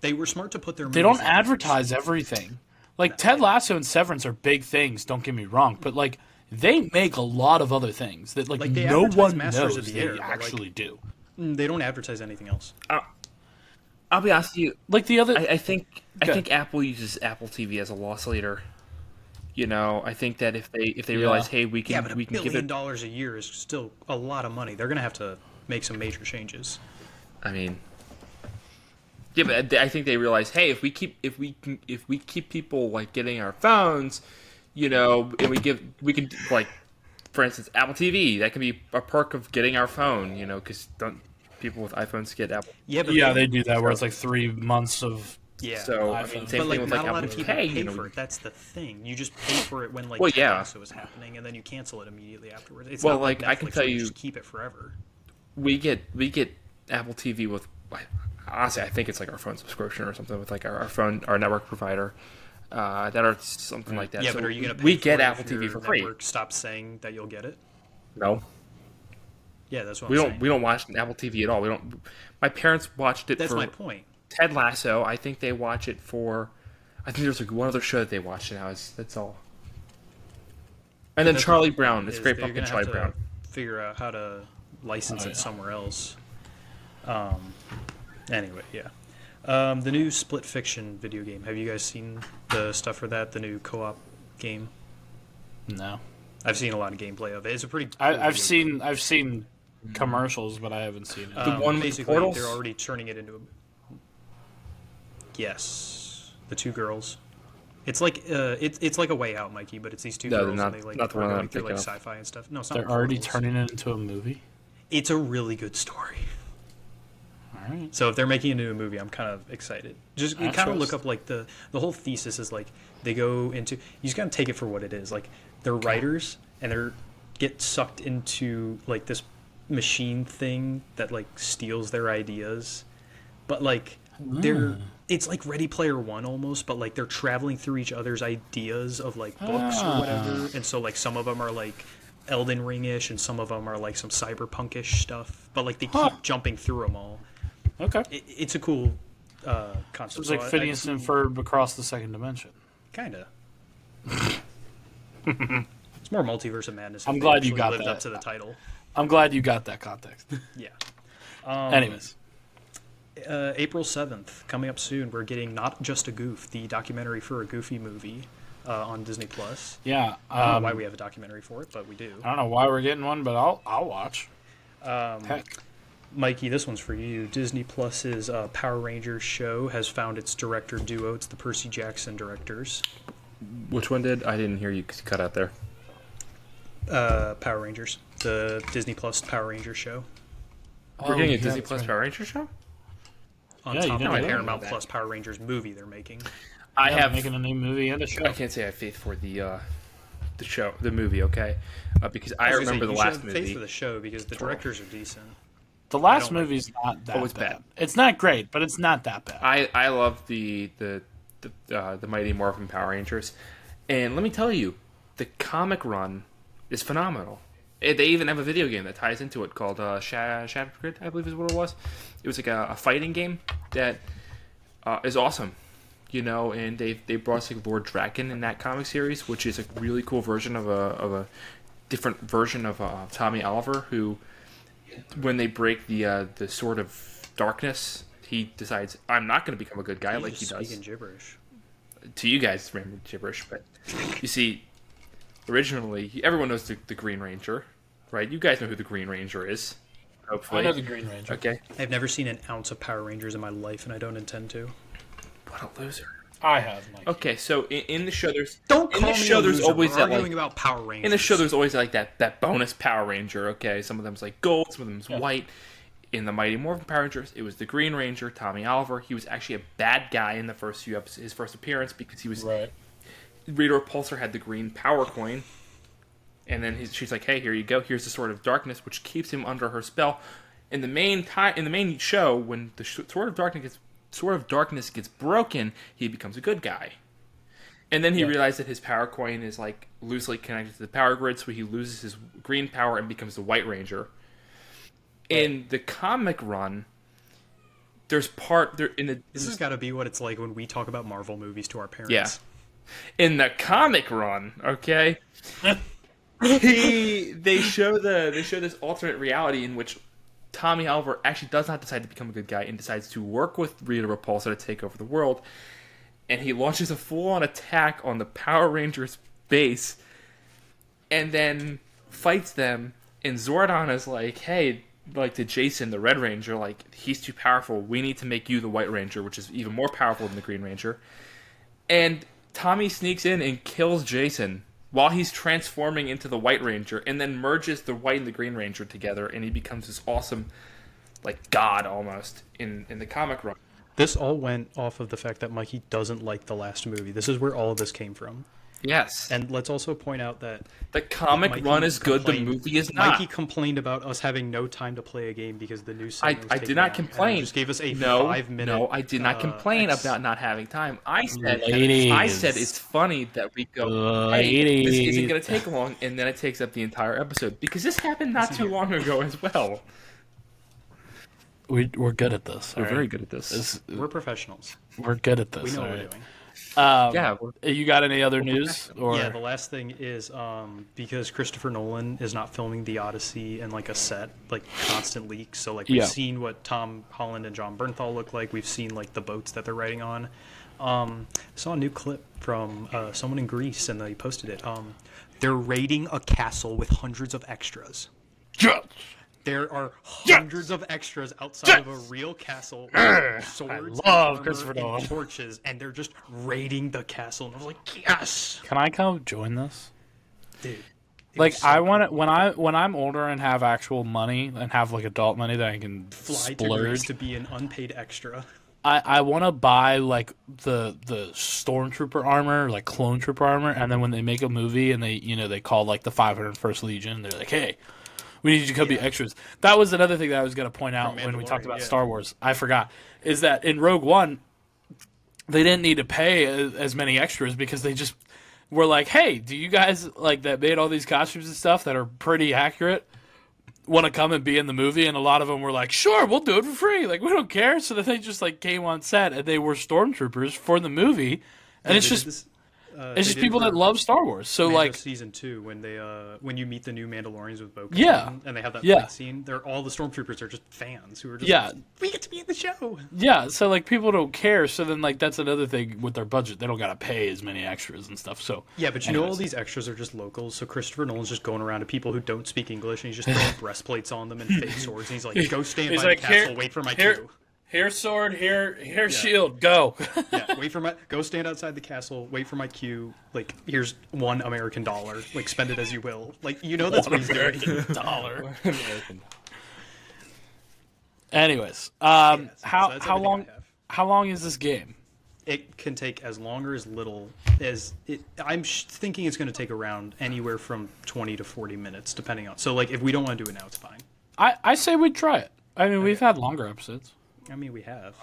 They were smart to put their. They don't advertise everything. Like Ted Lasso and Severance are big things. Don't get me wrong, but like they make a lot of other things that like no one knows they actually do. They don't advertise anything else. I'll be honest with you. Like the other, I think Apple uses Apple TV as a loss leader. You know, I think that if they realize, hey, we can but we can give $1 billion a year is still a lot of money. They're gonna have to make some major changes. I mean, yeah, but I think they realize, hey, if we keep people like getting our phones, you know, and we can like, for instance, Apple TV, that can be a perk of getting our phone, you know, because don't people with iPhones get Apple? Yeah, they do that where it's like 3 months of. Yeah. So I mean, same thing with like Apple Pay. For it. That's the thing. You just pay for it when like Lasso is happening, and then you cancel it immediately afterwards. It's not like Netflix, I can tell you, just keep it forever. We get Apple TV with. Honestly, I think it's like our phone subscription or something with like our phone, our network provider, that are something like that. Yeah, so but are you going to pay we for get it Apple if TV your for free? Network stops saying that you'll get it. No. Yeah, that's what we I'm don't. saying. We don't watch Apple TV at all. We don't. My parents watched it. That's for my point. Ted Lasso. I think they watch it for. I think there's like one other show that they watch now. That's all. And then Charlie Brown. It's great fucking Charlie Brown. Figure out how to license it somewhere else. Anyway, yeah. The new Split Fiction video game. Have you guys seen the stuff for that? The new co-op game? No. I've seen a lot of gameplay of it. It's a pretty. Cool I've seen commercials, but I haven't seen it. The one basically, with the portals? They're already turning it into a. Yes, the two girls. It's like it's like a Way Out, Mikey, but it's these two girls not, and they like not the are one going I'm through like thinking of. sci-fi and stuff. No, it's not. They're already turning it into a movie. It's a really good story. All right. So if they're making it into a movie, I'm kind of excited. Just kind of look up like the whole thesis is like they go into you just gotta take it for what it is. Like they're writers and they're get sucked into like this machine thing that like steals their ideas, but like it's like Ready Player One almost, but like they're traveling through each other's ideas of like books or whatever, and so like some of them are like Elden Ring-ish and some of them are like some cyberpunk-ish stuff, but like they keep jumping through them all. Okay. It's a cool concept. It's like Phineas and Ferb across the second dimension. Kinda. It's more Multiverse of Madness. I'm glad you got lived that. up to the title. I'm glad you got that context. Yeah. Anyways. April 7th, coming up soon, we're getting Not Just a Goof, the documentary for a Goofy movie on Disney+. Yeah. I don't know why we have a documentary for it, but we do. I don't know why we're getting one, but I'll watch. Heck. Mikey, this one's for you. Disney Plus's Power Rangers show has found its director duo. It's the Percy Jackson directors. Which one did? I didn't hear you cut out there. Power Rangers. The Disney Plus Power Rangers show. We're getting a Disney Plus Power Rangers show? On top of the Paramount Plus Power Rangers movie they're making. I have making a new movie and a show. I can't say I have faith for the show, the movie, okay? Because I remember the last movie. Faith for the show because the directors are decent. The last movie's not that bad. It's not great, but it's not that bad. I love the Mighty Morphin Power Rangers, and let me tell you, the comic run is phenomenal. They even have a video game that ties into it called Shattered Grid, I believe is what it was. It was like a fighting game that is awesome, you know. And they brought us like Lord Draken in that comic series, which is a really cool version of a different version of Tommy Oliver, who, when they break the sword of darkness, he decides, I'm not going to become a good guy like he does. Speaking gibberish. To you guys, it's gibberish, but you see, originally, everyone knows the Green Ranger, right? You guys know who the Green Ranger is. Hopefully. I know the Green Ranger. Okay. I've never seen an ounce of Power Rangers in my life, and I don't intend to. What a loser. I have, Mike. Okay, so in the show, there's Don't in call the me show a there's loser. always We're that arguing like about Power Rangers. in the show there's always like that bonus Power Ranger. Okay, some of them's like gold, some of them's white. In the Mighty Morphin Power Rangers, it was the Green Ranger, Tommy Oliver. He was actually a bad guy in the first few episodes, his first appearance, because he was Right. Rita Repulsor had the green power coin, and then she's like, "Hey, here you go. Here's the Sword of Darkness, which keeps him under her spell." In the main show, when the Sword of Darkness gets broken, he becomes a good guy. And then he realized that his power coin is like loosely connected to the power grid, so he loses his green power and becomes the White Ranger. In the comic run, this has got to be what it's like when we talk about Marvel movies to our parents. Yeah. In the comic run, okay, they show this alternate reality in which Tommy Oliver actually does not decide to become a good guy and decides to work with Rita Repulsa to take over the world. And he launches a full-on attack on the Power Rangers base and then fights them. And Zordon is like, hey, like to Jason, the Red Ranger, like, he's too powerful. We need to make you the White Ranger, which is even more powerful than the Green Ranger. And Tommy sneaks in and kills Jason while he's transforming into the White Ranger and then merges the White and the Green Ranger together, and he becomes this awesome, like, god almost in the comic run. This all went off of the fact that Mikey doesn't like the last movie. This is where all of this came from. Yes. And let's also point out that the comic run is good, the movie is not. Mikey complained about us having no time to play a game because the new segment was I did not complain. Just gave us a 5-minute. No, I did not complain about not having time. I said it's funny that we go, hey, this isn't going to take long, and then it takes up the entire episode. Because this happened not too long ago as well. We're good at this. We're very good at this. We're professionals. We're good at this. We know what we're doing. You got any other news? Or? Yeah, the last thing is because Christopher Nolan is not filming The Odyssey in like a set, like constant leaks. So like we've seen what Tom Holland and John Bernthal look like. We've seen like the boats that they're riding on. Saw a new clip from someone in Greece, and they posted it. They're raiding a castle with hundreds of extras. Yeah. There are hundreds of extras outside of a real castle with swords and torches, and they're just raiding the castle. And I was like, yes! Can I come join this? Dude. Like, so I want to, when I'm older and have actual money and have like adult money that I can fly splurge to be an unpaid extra. I want to buy like the stormtrooper armor, like clone trooper armor, and then when they make a movie and they call like the 501st Legion, they're like, hey, we need you to come be extras. That was another thing that I was going to point out when we talked about Star Wars. I forgot. Is that in Rogue One, they didn't need to pay as many extras because they just were like, hey, do you guys like that made all these costumes and stuff that are pretty accurate want to come and be in the movie? And a lot of them were like, sure, we'll do it for free. Like, we don't care. So then they just like came on set and they were stormtroopers for the movie. And it's just... it's just people that love Star Wars. So Mando like season 2, when they when you meet the new Mandalorians with Bo-Katan, and they have that fight scene, they're all the stormtroopers are just fans who are just like, we get to be in the show. Yeah, so like people don't care. So then like that's another thing with their budget. They don't gotta pay as many extras and stuff. So yeah, but you know all these extras are just locals. So Christopher Nolan's just going around to people who don't speak English and he's just throwing breastplates on them and fake swords. And he's like, go stand by the castle, wait for my cue. Here sword, here shield, go. Go stand outside the castle, wait for my cue. Like, here's $1 American dollar. Like, spend it as you will. Like, that's what he's doing. Dollar. Anyways, how long is this game? It can take as long or as little as it. I'm thinking it's going to take around anywhere from 20 to 40 minutes, depending on. So, like, if we don't want to do it now, it's fine. I say we try it. I mean, we've had longer episodes. I mean, we have.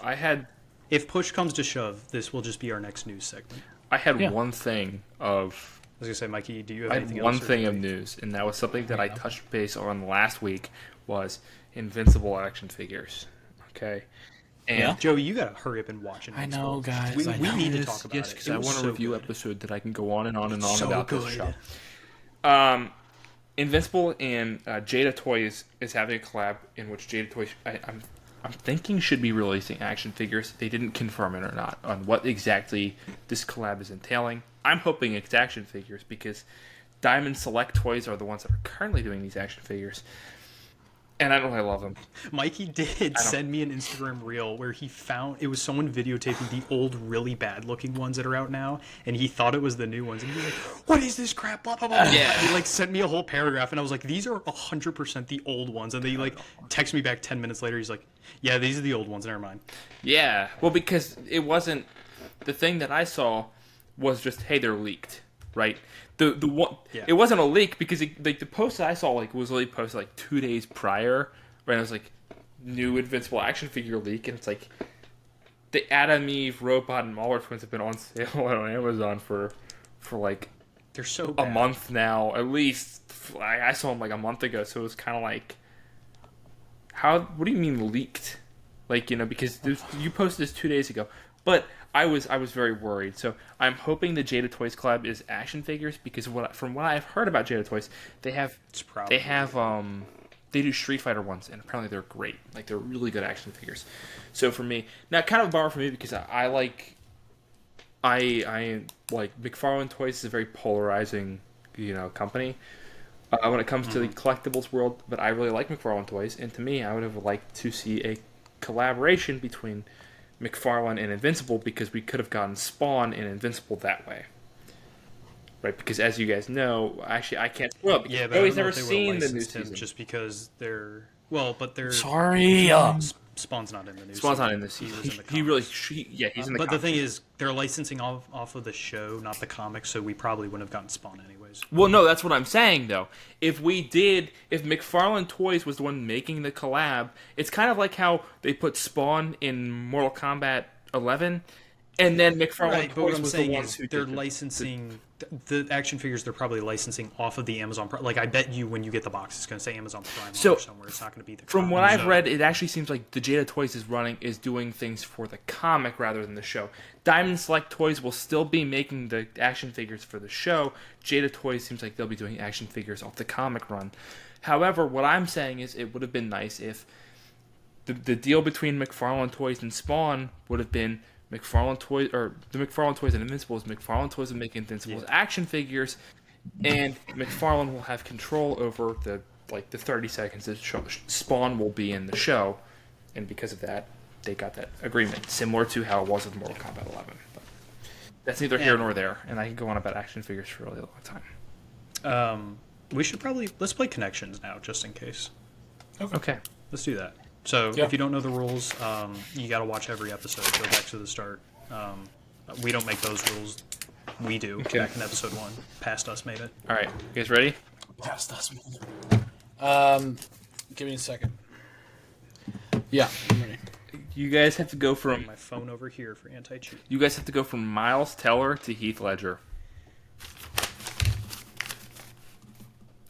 If push comes to shove, this will just be our next news segment. I had one thing of... I was going to say, Mikey, do you have anything else? One thing of news, and that was something that I touched base on last week, was Invincible action figures. Okay? And Joey, you got to hurry up and watch it. I know, guys. We need to talk about it. Because I want a review episode that I can go on and on and on about this show. Invincible and Jada Toys is having a collab in which Jada Toys... I'm thinking should be releasing action figures. They didn't confirm it or not on what exactly this collab is entailing. I'm hoping it's action figures because Diamond Select Toys are the ones that are currently doing these action figures. And I don't really love them. Mikey did send me an Instagram reel where he found it was someone videotaping the old, really bad looking ones that are out now, and he thought it was the new ones, and he was like, "What is this crap?" Blah blah blah. Yeah. He like sent me a whole paragraph, and I was like, "These are 100% the old ones." And then he like texted me back 10 minutes later. He's like, "Yeah, these are the old ones. Never mind." Yeah, well, because it wasn't the thing that I saw was just, hey, they're leaked, right? The one, It wasn't a leak because the post that I saw was really posted 2 days prior, right? It was new Invincible action figure leak, and it's the Adam Eve, Robot, and Mauler twins have been on sale on Amazon for they're so bad. A month now, at least. I saw them a month ago, so it was kind of how? What do you mean leaked? Because you posted this 2 days ago, but I was very worried. So I'm hoping the Jada Toys collab is action figures because from what I've heard about Jada Toys, they do Street Fighter ones, and apparently they're great. They're really good action figures. So for me, now kind of a bummer for me because I like McFarlane Toys is a very polarizing company when it comes to the collectibles world. But I really like McFarlane Toys, and to me, I would have liked to see a collaboration between McFarlane and Invincible because we could have gotten Spawn and Invincible that way, right? Because as you guys know, actually I can't spoil it because I've always never seen the new season. Just because they're sorry. Spawn's not in the new season. Spawn's not in the season. He's in the But the thing is, they're licensing off of the show, not the comics, so we probably wouldn't have gotten Spawn anyways. Well, no, that's what I'm saying, though. If McFarlane Toys was the one making the collab, it's kind of like how they put Spawn in Mortal Kombat 11, and then McFarlane Toys was the ones who they're licensing the action figures. They're probably licensing off of the Amazon. I bet you when you get the box, it's going to say Amazon Prime or somewhere. It's not going to be the. From what I've read, it actually seems like the Jada Toys is doing things for the comic rather than the show. Diamond Select Toys will still be making the action figures for the show. Jada Toys seems like they'll be doing action figures off the comic run. However, what I'm saying is it would have been nice if the deal between McFarlane Toys and Spawn would have been McFarlane Toys, or the McFarlane Toys and Invincibles. McFarlane Toys will make Invincibles action figures, and McFarlane will have control over the 30 seconds that Spawn will be in the show, and because of that, they got that agreement, similar to how it was with Mortal Kombat 11. But that's neither here nor there, and I can go on about action figures for a really long time. We should let's play Connections now, just in case. Okay. Let's do that. So if you don't know the rules, you got to watch every episode. Go back to the start. We don't make those rules. We do. Okay. Back in episode 1. Past us made it. All right. You guys ready? Past us made it. Give me a second. Yeah, I'm ready. You guys have to go from... my phone over here for anti-cheat. You guys have to go from Miles Teller to Heath Ledger.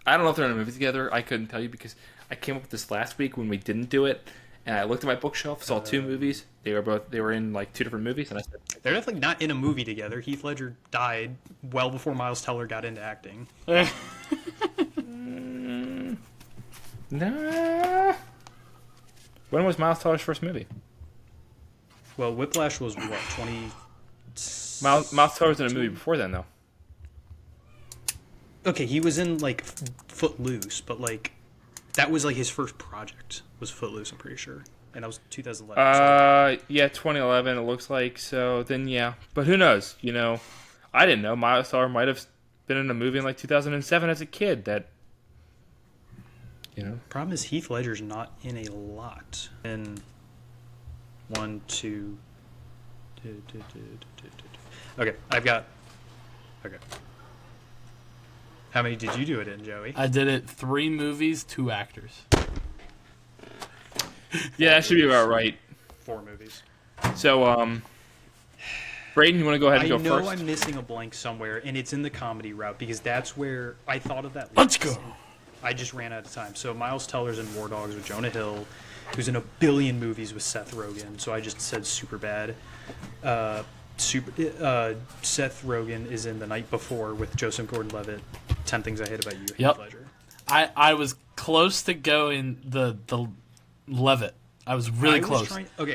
I don't know if they're in a movie together. I couldn't tell you because I came up with this last week when we didn't do it, and I looked at my bookshelf, saw 2 movies. They were in 2 different movies, and I said they're definitely not in a movie together. Heath Ledger died well before Miles Teller got into acting. Nah. When was Miles Teller's first movie? Well, Whiplash was what 20. Miles Teller was in a movie before then, though. Okay, he was in Footloose, but that was his first project was Footloose, I'm pretty sure, and that was 2011. Yeah, 2011 it looks like. So then but who knows? I didn't know Miles Teller might have been in a movie in 2007 as a kid. That Problem is Heath Ledger's not in a lot. In 1, 2. Okay, I've got. Okay. How many did you do it in, Joey? I did it 3 movies, 2 actors. Yeah, that should be about right. 4 movies. So, Brayden, you want to go ahead and go first? I know I'm missing a blank somewhere, and it's in the comedy route, because that's where I thought of that. Let's go! I just ran out of time. So Miles Teller's in War Dogs with Jonah Hill, who's in a billion movies with Seth Rogen, so I just said Superbad. Seth Rogen is in The Night Before with Joseph Gordon-Levitt. 10 Things I Hate About You. Yep. Heath Ledger. I was close to going the Levitt I was really close.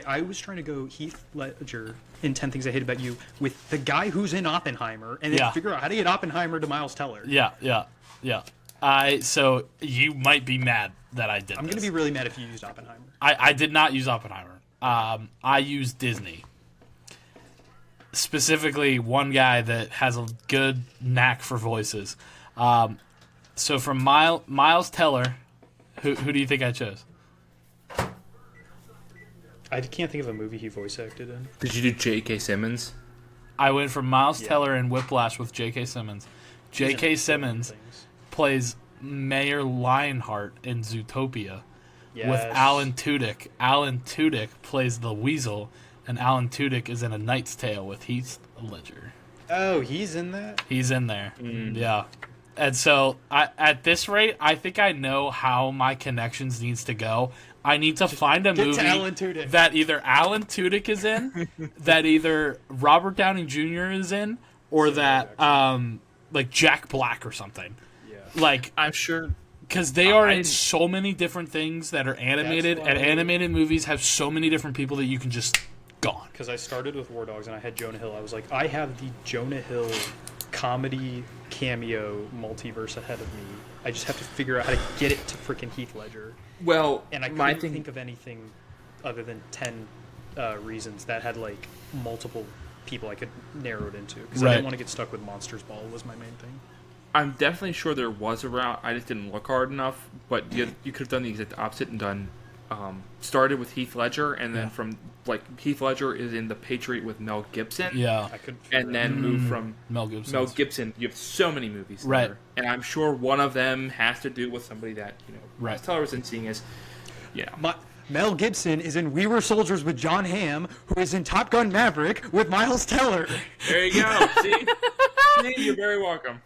I was trying to go Heath Ledger in 10 Things I Hate About You with the guy who's in Oppenheimer, and then figure out how to get Oppenheimer to Miles Teller. Yeah. So you might be mad that I did. I'm going to be really mad if you used Oppenheimer. I did not use Oppenheimer. I used Disney. Specifically, one guy that has a good knack for voices. So from Miles Teller, who do you think I chose? I can't think of a movie he voice acted in. Did you do J.K. Simmons? I went from Miles Teller and Whiplash with J.K. Simmons. J.K. Simmons plays Mayor Lionheart in Zootopia with Alan Tudyk. Alan Tudyk plays the Weasel, and Alan Tudyk is in A Knight's Tale with Heath Ledger. Oh, he's in that? He's in there. Yeah. And so, at this rate, I think I know how my connections needs to go. I need to find a movie that either Alan Tudyk is in, that either Robert Downey Jr. is in, or that like Jack Black or something. Yeah. Like, I'm sure, because they are in so many different things that are animated, and animated movies have so many different people that you can just gone. Because I started with War Dogs and I had Jonah Hill. I was like, I have the Jonah Hill comedy cameo multiverse ahead of me. I just have to figure out how to get it to freaking Heath Ledger. Well, and I couldn't think of anything other than 10 reasons that had like multiple people I could narrow it into, because I didn't want to get stuck with Monsters Ball was my main thing. I'm definitely sure there was a route. I just didn't look hard enough. But you could have done the exact opposite and done started with Heath Ledger, and then from like Heath Ledger is in The Patriot with Mel Gibson. Yeah, and then move from Mel Gibson. You have so many movies there, and I'm sure one of them has to do with somebody that Miles Teller was in seeing as, Mel Gibson is in We Were Soldiers with John Hamm, who is in Top Gun Maverick with Miles Teller. There you go. See? You're very welcome.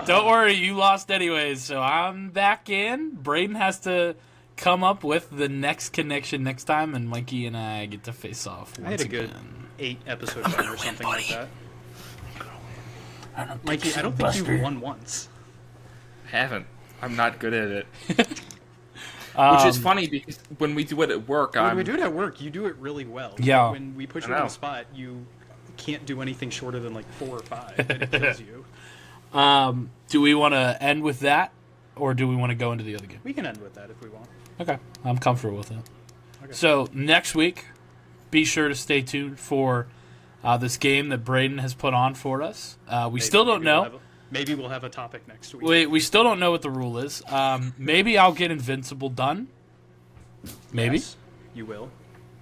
Don't worry, you lost anyways, so I'm back in. Brayden has to come up with the next connection next time, and Mikey and I get to face off once I had a good again. 8-episode run or something like that. Mikey, I don't think you've won once. I haven't. I'm not good at it. Which is funny because when we do it at work, when we do it at work, you do it really well. Yeah. When we put you on the spot, you can't do anything shorter than like 4 or 5. It kills you. Do we want to end with that, or do we want to go into the other game? We can end with that if we want. Okay, I'm comfortable with it. Okay. So next week, be sure to stay tuned for this game that Brayden has put on for us. We still don't know. Maybe we'll have a topic next week. We still don't know what the rule is. Maybe I'll get Invincible done. Maybe. Yes, you will.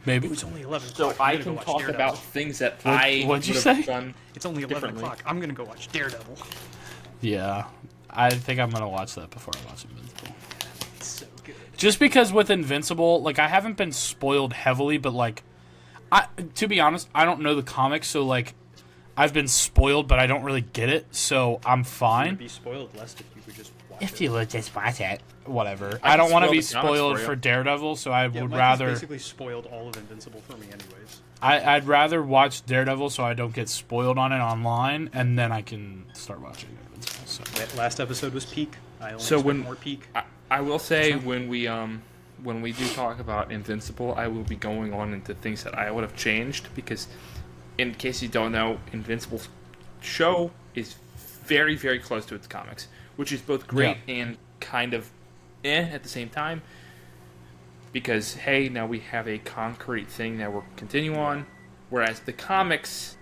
Maybe. It's only 11 So o'clock. I can talk about things that what'd you say? Done. It's only 11 o'clock. I'm going to go watch Daredevil. Yeah. I think I'm going to watch that before I watch Invincible. It's so good. Just because with Invincible, like, I haven't been spoiled heavily, but, like, to be honest, I don't know the comics, so, like, I've been spoiled, but I don't really get it, so I'm fine. You'd be spoiled less if you would just watch it. If you would just watch it. Whatever. I don't want to be spoiled for Daredevil, so I would rather... basically spoiled all of Invincible for me anyways. I'd rather watch Daredevil so I don't get spoiled on it online, and then I can start watching Invincible. So. Last episode was peak. I only so when more peak. I will say when we do talk about Invincible, I will be going on into things that I would have changed, because in case you don't know, Invincible's show is very, very close to its comics, which is both great and kind of at the same time, because hey, now we have a concrete thing that we'll continue on, whereas the comics,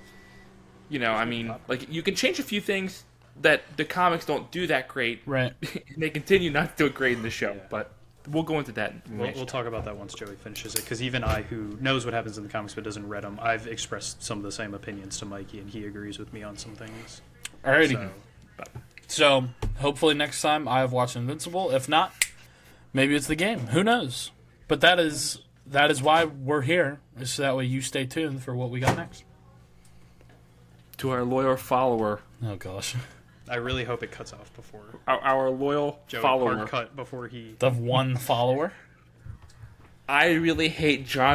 I mean, like, you can change a few things that the comics don't do that great, right? And they continue not to do it great in the show, but we'll go into that. We'll talk about that once Joey finishes it, because even I, who knows what happens in the comics but doesn't read them, I've expressed some of the same opinions to Mikey, and he agrees with me on some things. Alrighty. So hopefully next time I have watched Invincible. If not, maybe it's the game. Who knows? But that is why we're here, is so that way you stay tuned for what we got next. To our loyal follower. Oh gosh. I really hope it cuts off before our loyal Joey follower. Hard cut before he. The one follower. I really hate John